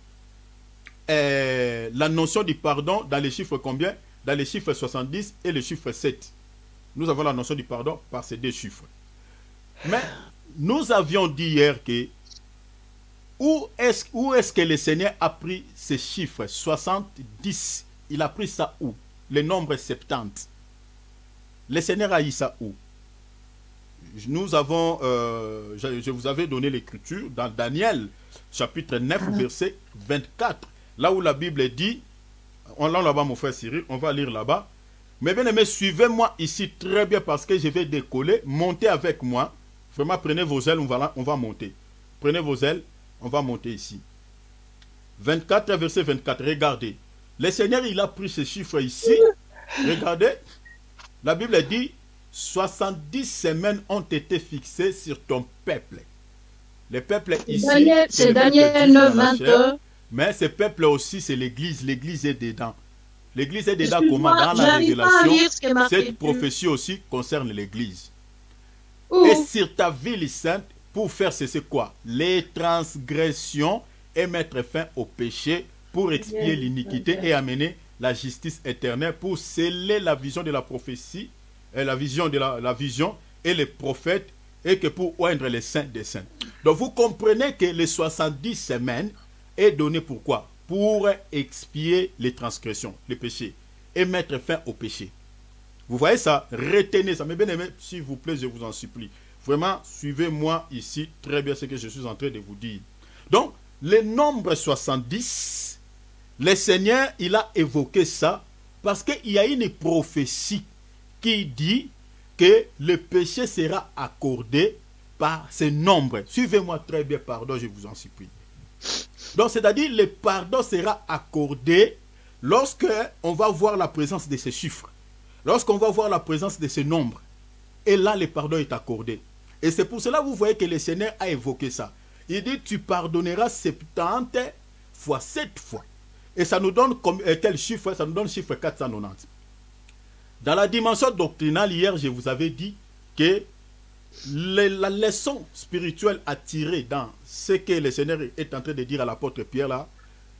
la notion du pardon dans les chiffres combien? Dans les chiffres 70 et le chiffre 7. Nous avons la notion du pardon par ces deux chiffres. Mais nous avions dit hier que où est-ce que le Seigneur a pris ces chiffres 70? Il a pris ça où? Le nombre 70. Le Seigneur a eu ça où? Nous avons, je vous avais donné l'écriture dans Daniel, chapitre 9, verset 24. Là où la Bible dit, on l'a là-bas mon frère Cyril, on va lire là-bas. Mais bien aimé, suivez-moi ici très bien parce que je vais décoller. Montez avec moi. Vraiment, prenez vos ailes, on va monter. Prenez vos ailes, on va monter ici. 24, verset 24, regardez. Le Seigneur, il a pris ce chiffre ici. Regardez. La Bible dit, 70 semaines ont été fixées sur ton peuple. Le peuple ici, c'est Daniel 9, 22. Mais ce peuple aussi, c'est l'Église. L'Église est dedans. L'Église est dedans comment? Dans la révélation, cette prophétie aussi concerne l'Église. Et sur ta ville sainte, pour faire c'est quoi? Les transgressions et mettre fin au péché, pour expier l'iniquité et amener la justice éternelle, pour sceller la vision de la prophétie, et la vision de la vision et les prophètes, et que pour oindre les saints des saints. Donc vous comprenez que les 70 semaines est donné pourquoi? Pour expier les transgressions, les péchés, et mettre fin au péché. Vous voyez ça? Retenez ça. Mais bien aimé, s'il vous plaît, je vous en supplie. Vraiment, suivez-moi ici très bien ce que je suis en train de vous dire. Donc, le nombre 70, le Seigneur, il a évoqué ça parce qu'il y a une prophétie qui dit que le péché sera accordé par ce nombre. Suivez-moi très bien, pardon, je vous en supplie. Donc, c'est-à-dire, le pardon sera accordé lorsque on va voir la présence de ces chiffres. Lorsqu'on va voir la présence de ces nombres. Et là, le pardon est accordé. Et c'est pour cela que vous voyez que le Seigneur a évoqué ça. Il dit, tu pardonneras 70 fois 7 fois. Et ça nous donne quel chiffre? Ça nous donne le chiffre 490. Dans la dimension doctrinale, hier, je vous avais dit que la leçon spirituelle à tirer dans ce que le Seigneur est en train de dire à l'apôtre Pierre là,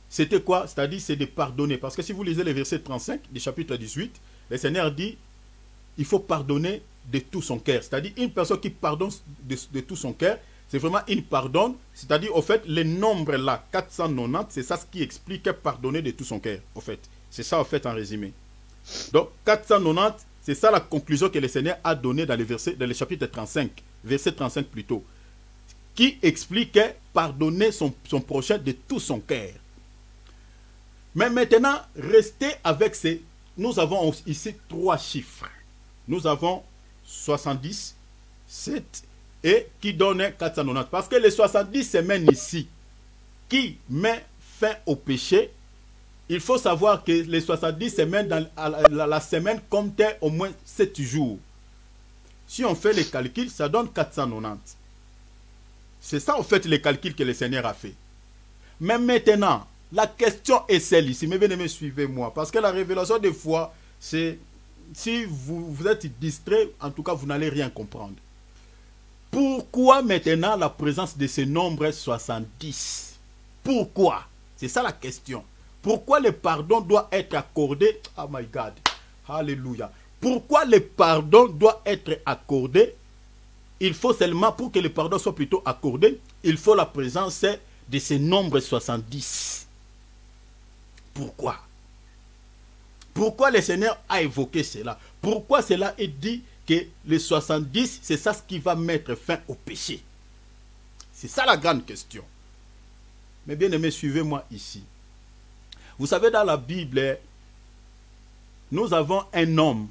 c'était quoi? C'est-à-dire, c'est de pardonner. Parce que si vous lisez le verset 35 du chapitre 18, le Seigneur dit, il faut pardonner de tout son cœur. C'est-à-dire une personne qui pardonne de tout son cœur, c'est vraiment une pardonne. C'est-à-dire, au fait, le nombre là, 490, c'est ça ce qui explique pardonner de tout son cœur, au fait. C'est ça, au fait, en résumé. Donc, 490, c'est ça la conclusion que le Seigneur a donnée dans le chapitre 35, verset 35 plutôt, qui expliquait pardonner son prochain de tout son cœur. Mais maintenant, restez avec ces... Nous avons ici 3 chiffres. Nous avons 70, 7 et qui donne 490. Parce que les 70 semaines ici, qui met fin au péché, il faut savoir que les 70 semaines, dans la semaine comptait au moins 7 jours. Si on fait les calculs, ça donne 490. C'est ça, en fait, les calculs que le Seigneur a fait. Mais maintenant, la question est celle ici. Mes bien-aimés, suivez-moi. Parce que la révélation des fois, c'est... Si vous êtes distrait, en tout cas, vous n'allez rien comprendre. Pourquoi maintenant la présence de ce nombre 70? Pourquoi? C'est ça la question. Pourquoi le pardon doit être accordé? Oh my God. Alléluia. Pourquoi le pardon doit être accordé? Il faut seulement, pour que le pardon soit plutôt accordé, il faut la présence de ce nombre 70. Pourquoi? Pourquoi le Seigneur a évoqué cela? Pourquoi cela est dit que les 70, c'est ça ce qui va mettre fin au péché? C'est ça la grande question. Mais bien aimés, suivez-moi ici. Vous savez, dans la Bible, nous avons un homme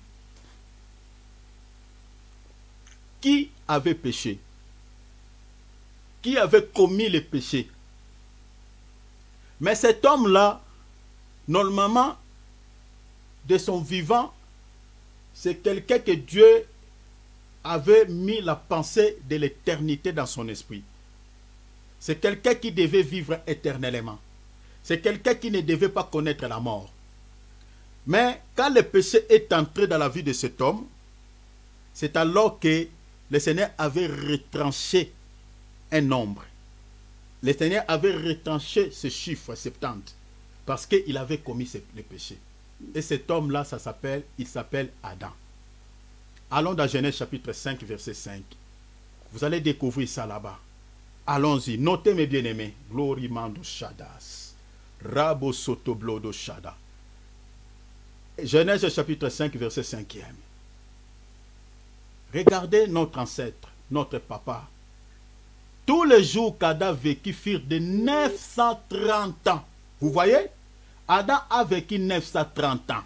qui avait péché, qui avait commis le péché. Mais cet homme-là, normalement, de son vivant, c'est quelqu'un que Dieu avait mis la pensée de l'éternité dans son esprit. C'est quelqu'un qui devait vivre éternellement. C'est quelqu'un qui ne devait pas connaître la mort. Mais quand le péché est entré dans la vie de cet homme, c'est alors que le Seigneur avait retranché un nombre. Le Seigneur avait retranché ce chiffre 70 parce qu'il avait commis le péché. Et cet homme-là, il s'appelle Adam. Allons dans Genèse chapitre 5, verset 5. Vous allez découvrir ça là-bas. Allons-y. Notez mes bien-aimés. Glorimando Shadas. Rabo Sotoblodo Shada. Genèse chapitre 5, verset 5e. Regardez notre ancêtre, notre papa. Tous les jours qu'Adam vécut furent de 930 ans. Vous voyez? Adam a vécu 930 ans.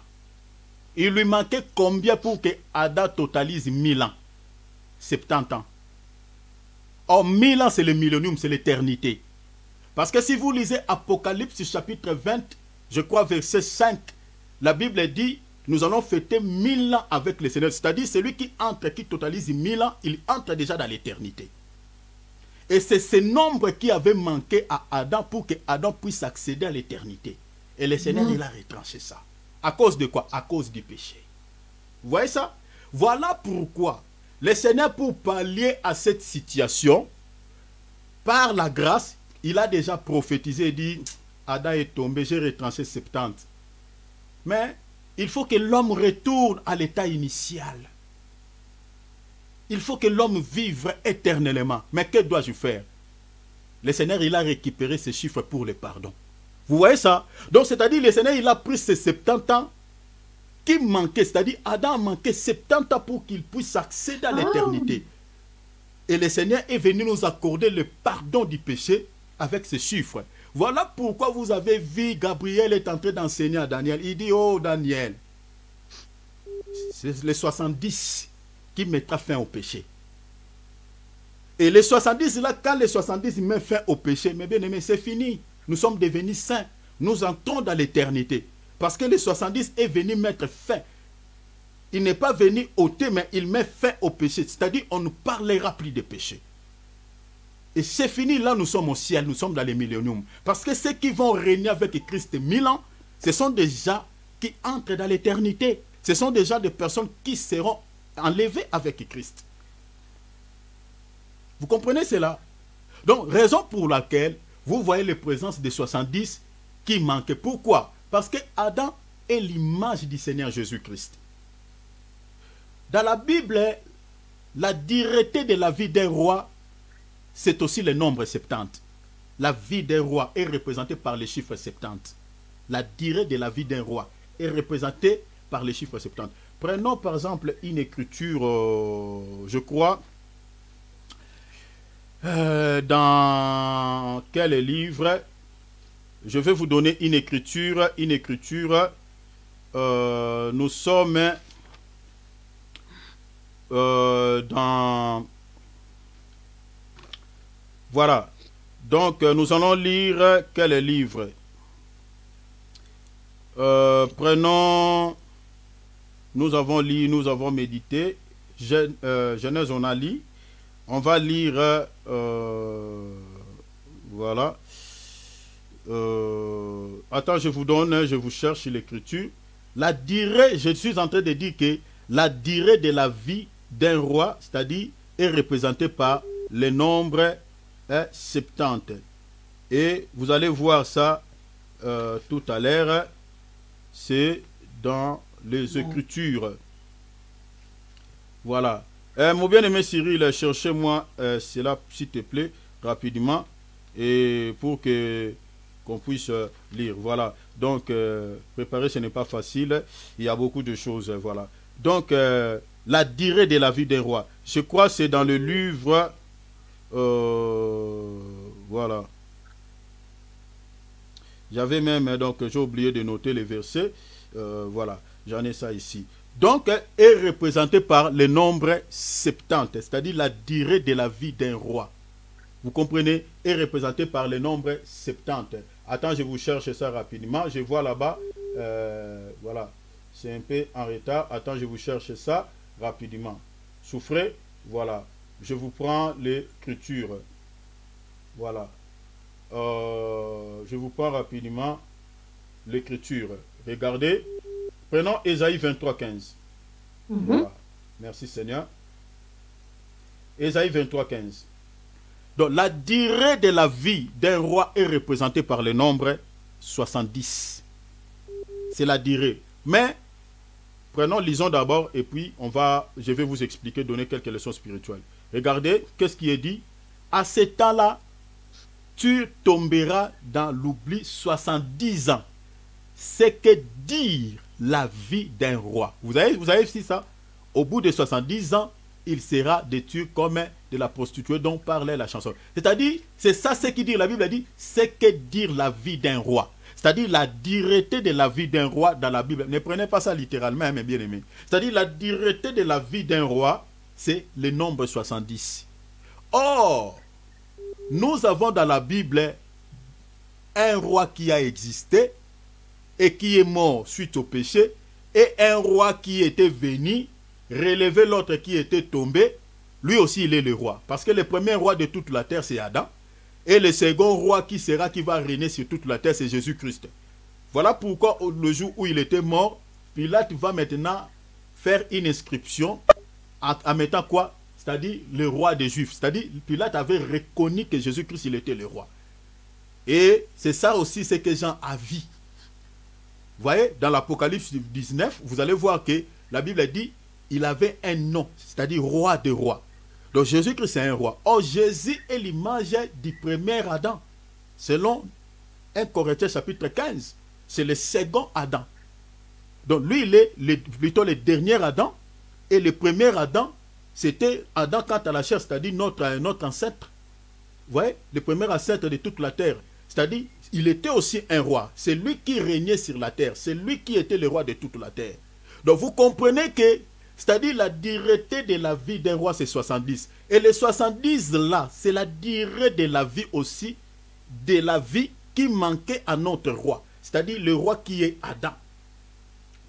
Il lui manquait combien pour que Adam totalise 1000 ans? 70 ans. Or, 1000 ans, c'est le millénium, c'est l'éternité. Parce que si vous lisez Apocalypse chapitre 20, je crois verset 5, la Bible dit, nous allons fêter 1000 ans avec le Seigneur. C'est-à-dire, celui qui entre, qui totalise 1000 ans, il entre déjà dans l'éternité. Et c'est ce nombre qui avait manqué à Adam pour que Adam puisse accéder à l'éternité. Et le Seigneur, il a retranché ça. À cause de quoi? À cause du péché. Vous voyez ça? Voilà pourquoi le Seigneur, pour pallier à cette situation, par la grâce, il a déjà prophétisé et dit, Adam est tombé, j'ai retranché 70. Mais il faut que l'homme retourne à l'état initial. Il faut que l'homme vive éternellement. Mais que dois-je faire? Le Seigneur, il a récupéré ces chiffres pour le pardon. Vous voyez ça? Donc, c'est-à-dire, le Seigneur, il a pris ces 70 ans qui manquaient. C'est-à-dire, Adam a manqué 70 ans pour qu'il puisse accéder à l'éternité. Et le Seigneur est venu nous accorder le pardon du péché avec ces chiffres. Voilà pourquoi vous avez vu Gabriel est en train d'enseigner à Daniel. Il dit, oh Daniel, c'est les 70 qui mettra fin au péché. Et les 70 là, quand les 70 mettent fin au péché, mes bien-aimés, c'est fini. Nous sommes devenus saints. Nous entrons dans l'éternité. Parce que les 70 est venu mettre fin. Il n'est pas venu ôter, mais il met fin au péché. C'est-à-dire, on ne parlera plus de péché. Et c'est fini, là nous sommes au ciel, nous sommes dans les milléniums. Parce que ceux qui vont régner avec Christ 1000 ans, ce sont des gens qui entrent dans l'éternité. Ce sont déjà des personnes qui seront enlevées avec Christ. Vous comprenez cela? Donc, raison pour laquelle vous voyez la présence des 70 qui manquaient. Pourquoi? Parce que Adam est l'image du Seigneur Jésus-Christ. Dans la Bible, la dureté de la vie d'un roi, c'est aussi le nombre 70. La vie d'un roi est représentée par les chiffres 70. La durée de la vie d'un roi est représentée par les chiffres 70. Prenons par exemple une écriture, je crois, dans quel livre? Je vais vous donner une écriture. Nous sommes dans... Voilà. Donc, nous allons lire quel livre? Prenons... Nous avons lu, nous avons médité. Genèse, on a lu. On va lire... voilà. Attends, je vous donne, je vous cherche l'écriture. La durée, je suis en train de dire que la durée de la vie d'un roi, c'est-à-dire, est représentée par le nombre 70. Et vous allez voir ça tout à l'heure. C'est dans les Écritures. Voilà. Mon bien-aimé Cyril, cherchez-moi cela, s'il te plaît, rapidement, et pour que qu'on puisse lire. Voilà. Donc, préparer, ce n'est pas facile. Il y a beaucoup de choses. Voilà. Donc, la durée de la vie des rois. Je crois que c'est dans le livre... voilà. J'avais même... Donc, j'ai oublié de noter les versets. Voilà. J'en ai ça ici. Donc, est représenté par le nombre 70. C'est-à-dire la durée de la vie d'un roi. Vous comprenez? Est représenté par le nombre 70. Attends, je vous cherche ça rapidement. Je vois là-bas. Voilà. C'est un peu en retard. Attends, je vous cherche ça rapidement. Souffrez. Voilà. Je vous prends l'écriture. Voilà. Je vous prends rapidement l'écriture. Regardez. Prenons Ésaïe 23, 15. Voilà. Merci Seigneur. Ésaïe 23, 15. Donc, la durée de la vie d'un roi est représentée par le nombre 70. C'est la durée. Mais, lisons d'abord et puis je vais vous expliquer, donner quelques leçons spirituelles. Regardez, qu'est-ce qui est dit? À ce temps-là, tu tomberas dans l'oubli 70 ans. C'est que dire la vie d'un roi. Vous avez vu ça? Au bout de 70 ans, il sera détruit comme de la prostituée dont parlait la chanson. C'est-à-dire, c'est ça ce qui dit, la Bible dit, c'est que dire la vie d'un roi. C'est-à-dire la dureté de la vie d'un roi dans la Bible. Ne prenez pas ça littéralement, mes bien-aimés. C'est-à-dire la dureté de la vie d'un roi, c'est le nombre 70. Or, nous avons dans la Bible un roi qui a existé et qui est mort suite au péché, et un roi qui était venu relever l'autre qui était tombé. Lui aussi il est le roi, parce que le premier roi de toute la terre c'est Adam, et le second roi qui va régner sur toute la terre c'est Jésus-Christ. Voilà pourquoi le jour où il était mort, Pilate va maintenant faire une inscription en mettant quoi? C'est-à-dire le roi des Juifs. C'est-à-dire Pilate avait reconnu que Jésus-Christ il était le roi. Et c'est ça aussi ce que Jean a vu. Vous voyez, dans l'Apocalypse 19, vous allez voir que la Bible dit il avait un nom, c'est-à-dire roi des rois. Donc Jésus-Christ c'est un roi. Or Jésus est l'image du premier Adam. Selon 1 Corinthiens chapitre 15, c'est le second Adam. Donc lui il est plutôt le dernier Adam. Et le premier Adam, c'était Adam quant à la chair, c'est-à-dire notre ancêtre. Vous voyez, le premier ancêtre de toute la terre. C'est-à-dire, il était aussi un roi. C'est lui qui régnait sur la terre. C'est lui qui était le roi de toute la terre. Donc vous comprenez que, c'est-à-dire la dureté de la vie d'un roi, c'est 70. Et les 70 là, c'est la durée de la vie aussi, de la vie qui manquait à notre roi. C'est-à-dire le roi qui est Adam.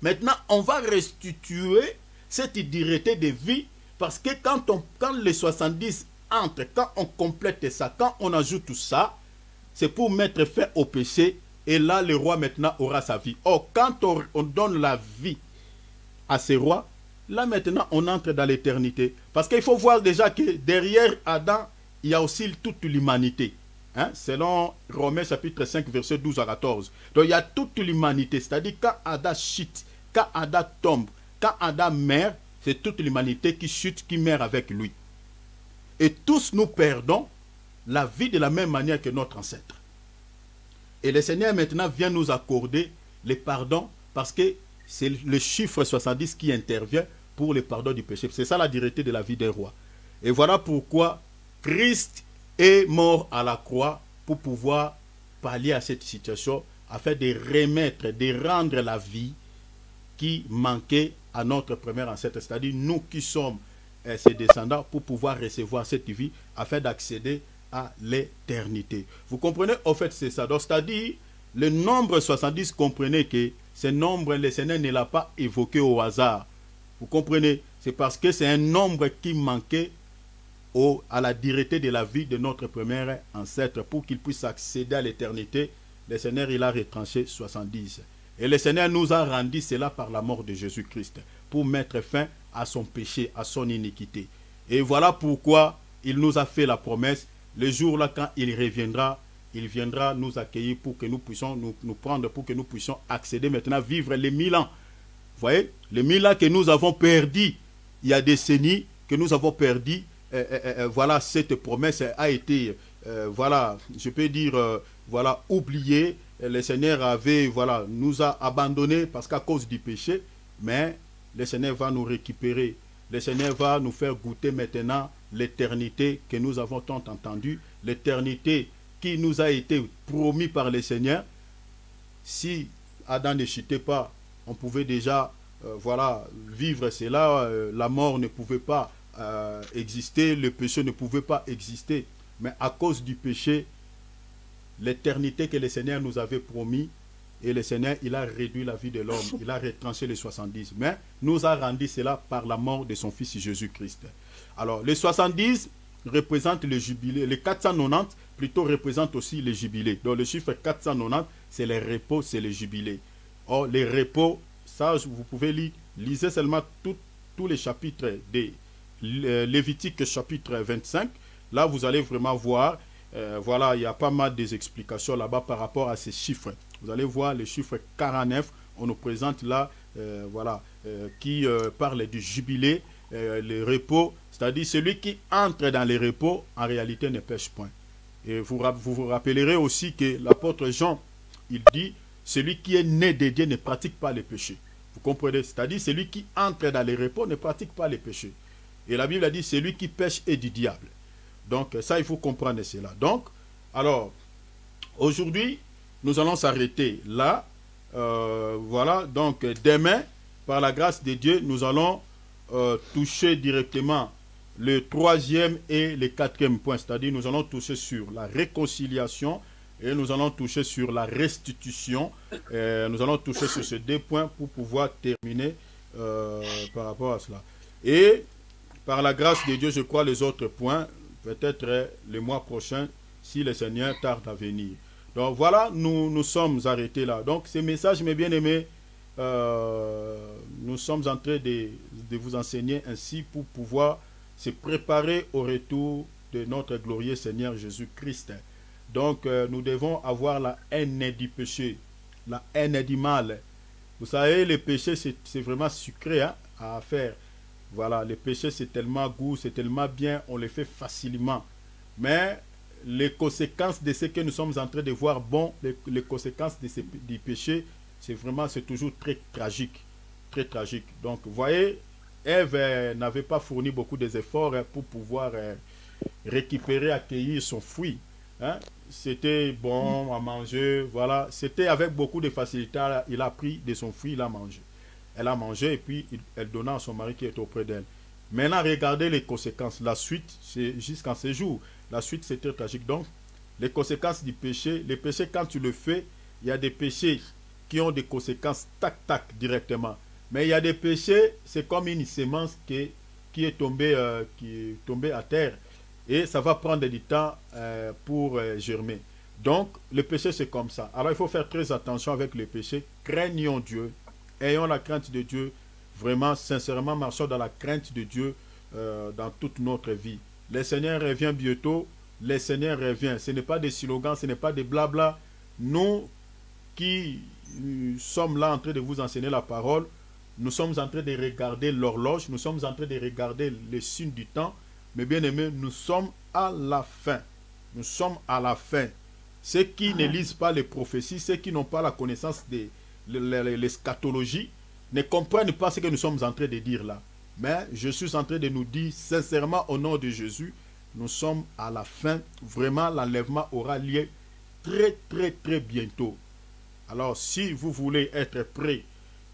Maintenant, on va restituer cette dureté de vie, parce que quand les 70 entrent, quand on complète ça, quand on ajoute tout ça, c'est pour mettre fin au péché, et là le roi maintenant aura sa vie. Or, quand on donne la vie à ces rois, là maintenant on entre dans l'éternité. Parce qu'il faut voir déjà que derrière Adam, il y a aussi toute l'humanité. Hein? Selon Romains chapitre 5, verset 12 à 14. Donc il y a toute l'humanité, c'est-à-dire quand Adam chute, quand Adam tombe, quand Adam meurt, c'est toute l'humanité qui chute, qui meurt avec lui. Et tous nous perdons la vie de la même manière que notre ancêtre. Et le Seigneur maintenant vient nous accorder les pardons parce que c'est le chiffre 70 qui intervient pour le pardon du péché. C'est ça la dureté de la vie des rois. Et voilà pourquoi Christ est mort à la croix pour pouvoir pallier à cette situation, afin de remettre, de rendre la vie qui manquait à notre premier ancêtre, c'est-à-dire nous qui sommes ses descendants, pour pouvoir recevoir cette vie afin d'accéder à l'éternité. Vous comprenez? En fait, c'est ça. Donc, c'est-à-dire, le nombre 70, comprenez que ce nombre, le Seigneur ne l'a pas évoqué au hasard. Vous comprenez? C'est parce que c'est un nombre qui manquait à la dureté de la vie de notre premier ancêtre pour qu'il puisse accéder à l'éternité. Le Seigneur, il a retranché 70. Et le Seigneur nous a rendu cela par la mort de Jésus-Christ pour mettre fin à son péché, à son iniquité. Et voilà pourquoi il nous a fait la promesse. Le jour-là, quand il viendra nous accueillir pour que nous puissions nous prendre, pour que nous puissions accéder maintenant, vivre les 1000 ans. Vous voyez, les 1000 ans que nous avons perdus il y a des décennies, que nous avons perdus, voilà, cette promesse a été, voilà, je peux dire, voilà, oubliée. Le Seigneur nous a abandonnés parce qu'à cause du péché, mais le Seigneur va nous récupérer. Le Seigneur va nous faire goûter maintenant l'éternité que nous avons tant entendue, l'éternité qui nous a été promis par le Seigneur. Si Adam ne chutait pas, on pouvait déjà vivre cela. La mort ne pouvait pas exister, le péché ne pouvait pas exister. Mais à cause du péché, l'éternité que le Seigneur nous avait promis, et le Seigneur, il a réduit la vie de l'homme, il a retranché les 70, mais nous a rendu cela par la mort de son Fils Jésus-Christ. Alors, les 70 représentent le jubilé, les 490 plutôt représentent aussi le jubilé. Donc, le chiffre 490, c'est le repos, c'est le jubilé. Or, les repos, ça, vous pouvez lire, lisez seulement tous les chapitres de Lévitique chapitre 25. Là, vous allez vraiment voir, voilà, il y a pas mal d'explications là-bas par rapport à ces chiffres. Vous allez voir le chiffre 49, on nous présente là, qui parle du jubilé, le repos, c'est-à-dire celui qui entre dans le repos, en réalité ne pêche point. Et vous vous rappellerez aussi que l'apôtre Jean, il dit, celui qui est né de Dieu ne pratique pas les péchés. Vous comprenez? C'est-à-dire celui qui entre dans le repos ne pratique pas les péchés. Et la Bible a dit, celui qui pêche est du diable. Donc ça, il faut comprendre cela. Donc, alors, aujourd'hui, nous allons s'arrêter là. Voilà, donc demain, par la grâce de Dieu, nous allons toucher directement le 3e et le 4e point. C'est-à-dire, nous allons toucher sur la réconciliation et nous allons toucher sur la restitution. Nous allons toucher sur ces 2 points pour pouvoir terminer par rapport à cela. Et par la grâce de Dieu, je crois les autres points, peut-être le mois prochain, si le Seigneur tarde à venir. Donc voilà, nous sommes arrêtés là. Donc ces messages, mes bien-aimés, nous sommes en train de vous enseigner ainsi pour pouvoir se préparer au retour de notre glorieux Seigneur Jésus-Christ. Donc nous devons avoir la haine du péché, la haine du mal. Vous savez, le péché, c'est vraiment sucré à faire. Voilà, le péché, c'est tellement goût, c'est tellement bien, on le fait facilement. Mais les conséquences de ce que nous sommes en train de voir, les conséquences du péché, c'est toujours très tragique. Très tragique. Donc, vous voyez, Ève n'avait pas fourni beaucoup d'efforts pour pouvoir récupérer, accueillir son fruit. Hein? C'était bon à manger, voilà. C'était avec beaucoup de facilité, il a pris de son fruit, il a mangé. Elle a mangé et puis elle donna à son mari qui est auprès d'elle. Maintenant, regardez les conséquences. La suite, c'est jusqu'en ce jour. La suite, c'est très tragique. Donc, les conséquences du péché. Le péché, quand tu le fais, il y a des péchés qui ont des conséquences tac-tac directement. Mais il y a des péchés, c'est comme une semence qui est tombée à terre. Et ça va prendre du temps pour germer. Donc, le péché, c'est comme ça. Alors, il faut faire très attention avec le péché. Craignons Dieu. Ayons la crainte de Dieu, vraiment, sincèrement, marchons dans la crainte de Dieu dans toute notre vie. Le Seigneur revient bientôt, le Seigneur revient. Ce n'est pas des slogans, ce n'est pas des blabla. Nous qui sommes là en train de vous enseigner la parole, nous sommes en train de regarder l'horloge, nous sommes en train de regarder les signes du temps. Mais bien aimés, nous sommes à la fin. Nous sommes à la fin. Ceux qui ne lisent pas les prophéties, ceux qui n'ont pas la connaissance de l'eschatologie, ne comprennent pas ce que nous sommes en train de dire là. Mais je suis en train de nous dire sincèrement au nom de Jésus, nous sommes à la fin. Vraiment, l'enlèvement aura lieu très, très, très bientôt. Alors, si vous voulez être prêt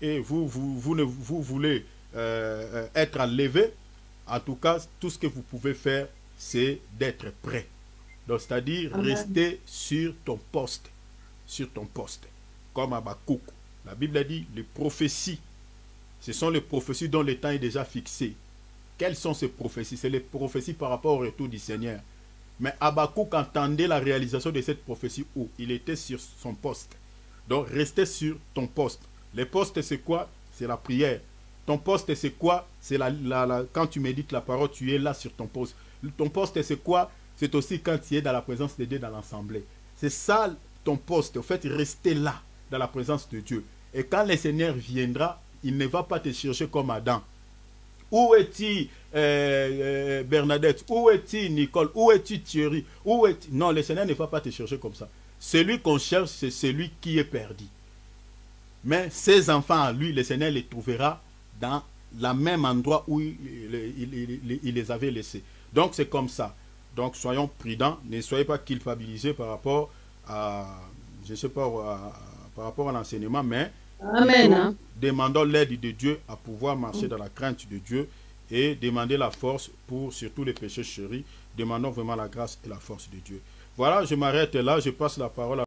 et vous voulez être enlevé, en tout cas, tout ce que vous pouvez faire, c'est d'être prêt. Donc, c'est-à-dire rester sur ton poste. Sur ton poste. Comme Habakkuk. La Bible a dit, les prophéties, ce sont les prophéties dont le temps est déjà fixé. Quelles sont ces prophéties? C'est les prophéties par rapport au retour du Seigneur. Mais Habakkuk entendait la réalisation de cette prophétie où il était sur son poste. Donc, restez sur ton poste. Le poste, c'est quoi? C'est la prière. Ton poste, c'est quoi? C'est quand tu médites la parole, tu es là sur ton poste. Ton poste, c'est quoi? C'est aussi quand tu es dans la présence de Dieu dans l'assemblée. C'est ça ton poste. En fait, rester là, dans la présence de Dieu. Et quand le Seigneur viendra, il ne va pas te chercher comme Adam. Où es-tu, Bernadette? Où es-tu, Nicole? Où es-tu, Thierry? Où es-tu? Non, le Seigneur ne va pas te chercher comme ça. Celui qu'on cherche, c'est celui qui est perdu. Mais ses enfants à lui, le Seigneur les trouvera dans le même endroit où il les avait laissés. Donc, c'est comme ça. Donc, soyons prudents. Ne soyez pas culpabilisés par rapport à, je sais pas, par rapport à l'enseignement, mais Amen. Demandons l'aide de Dieu à pouvoir marcher dans la crainte de Dieu et demander la force pour surtout les péchés chéris. Demandons vraiment la grâce et la force de Dieu. Voilà, je m'arrête là, je passe la parole à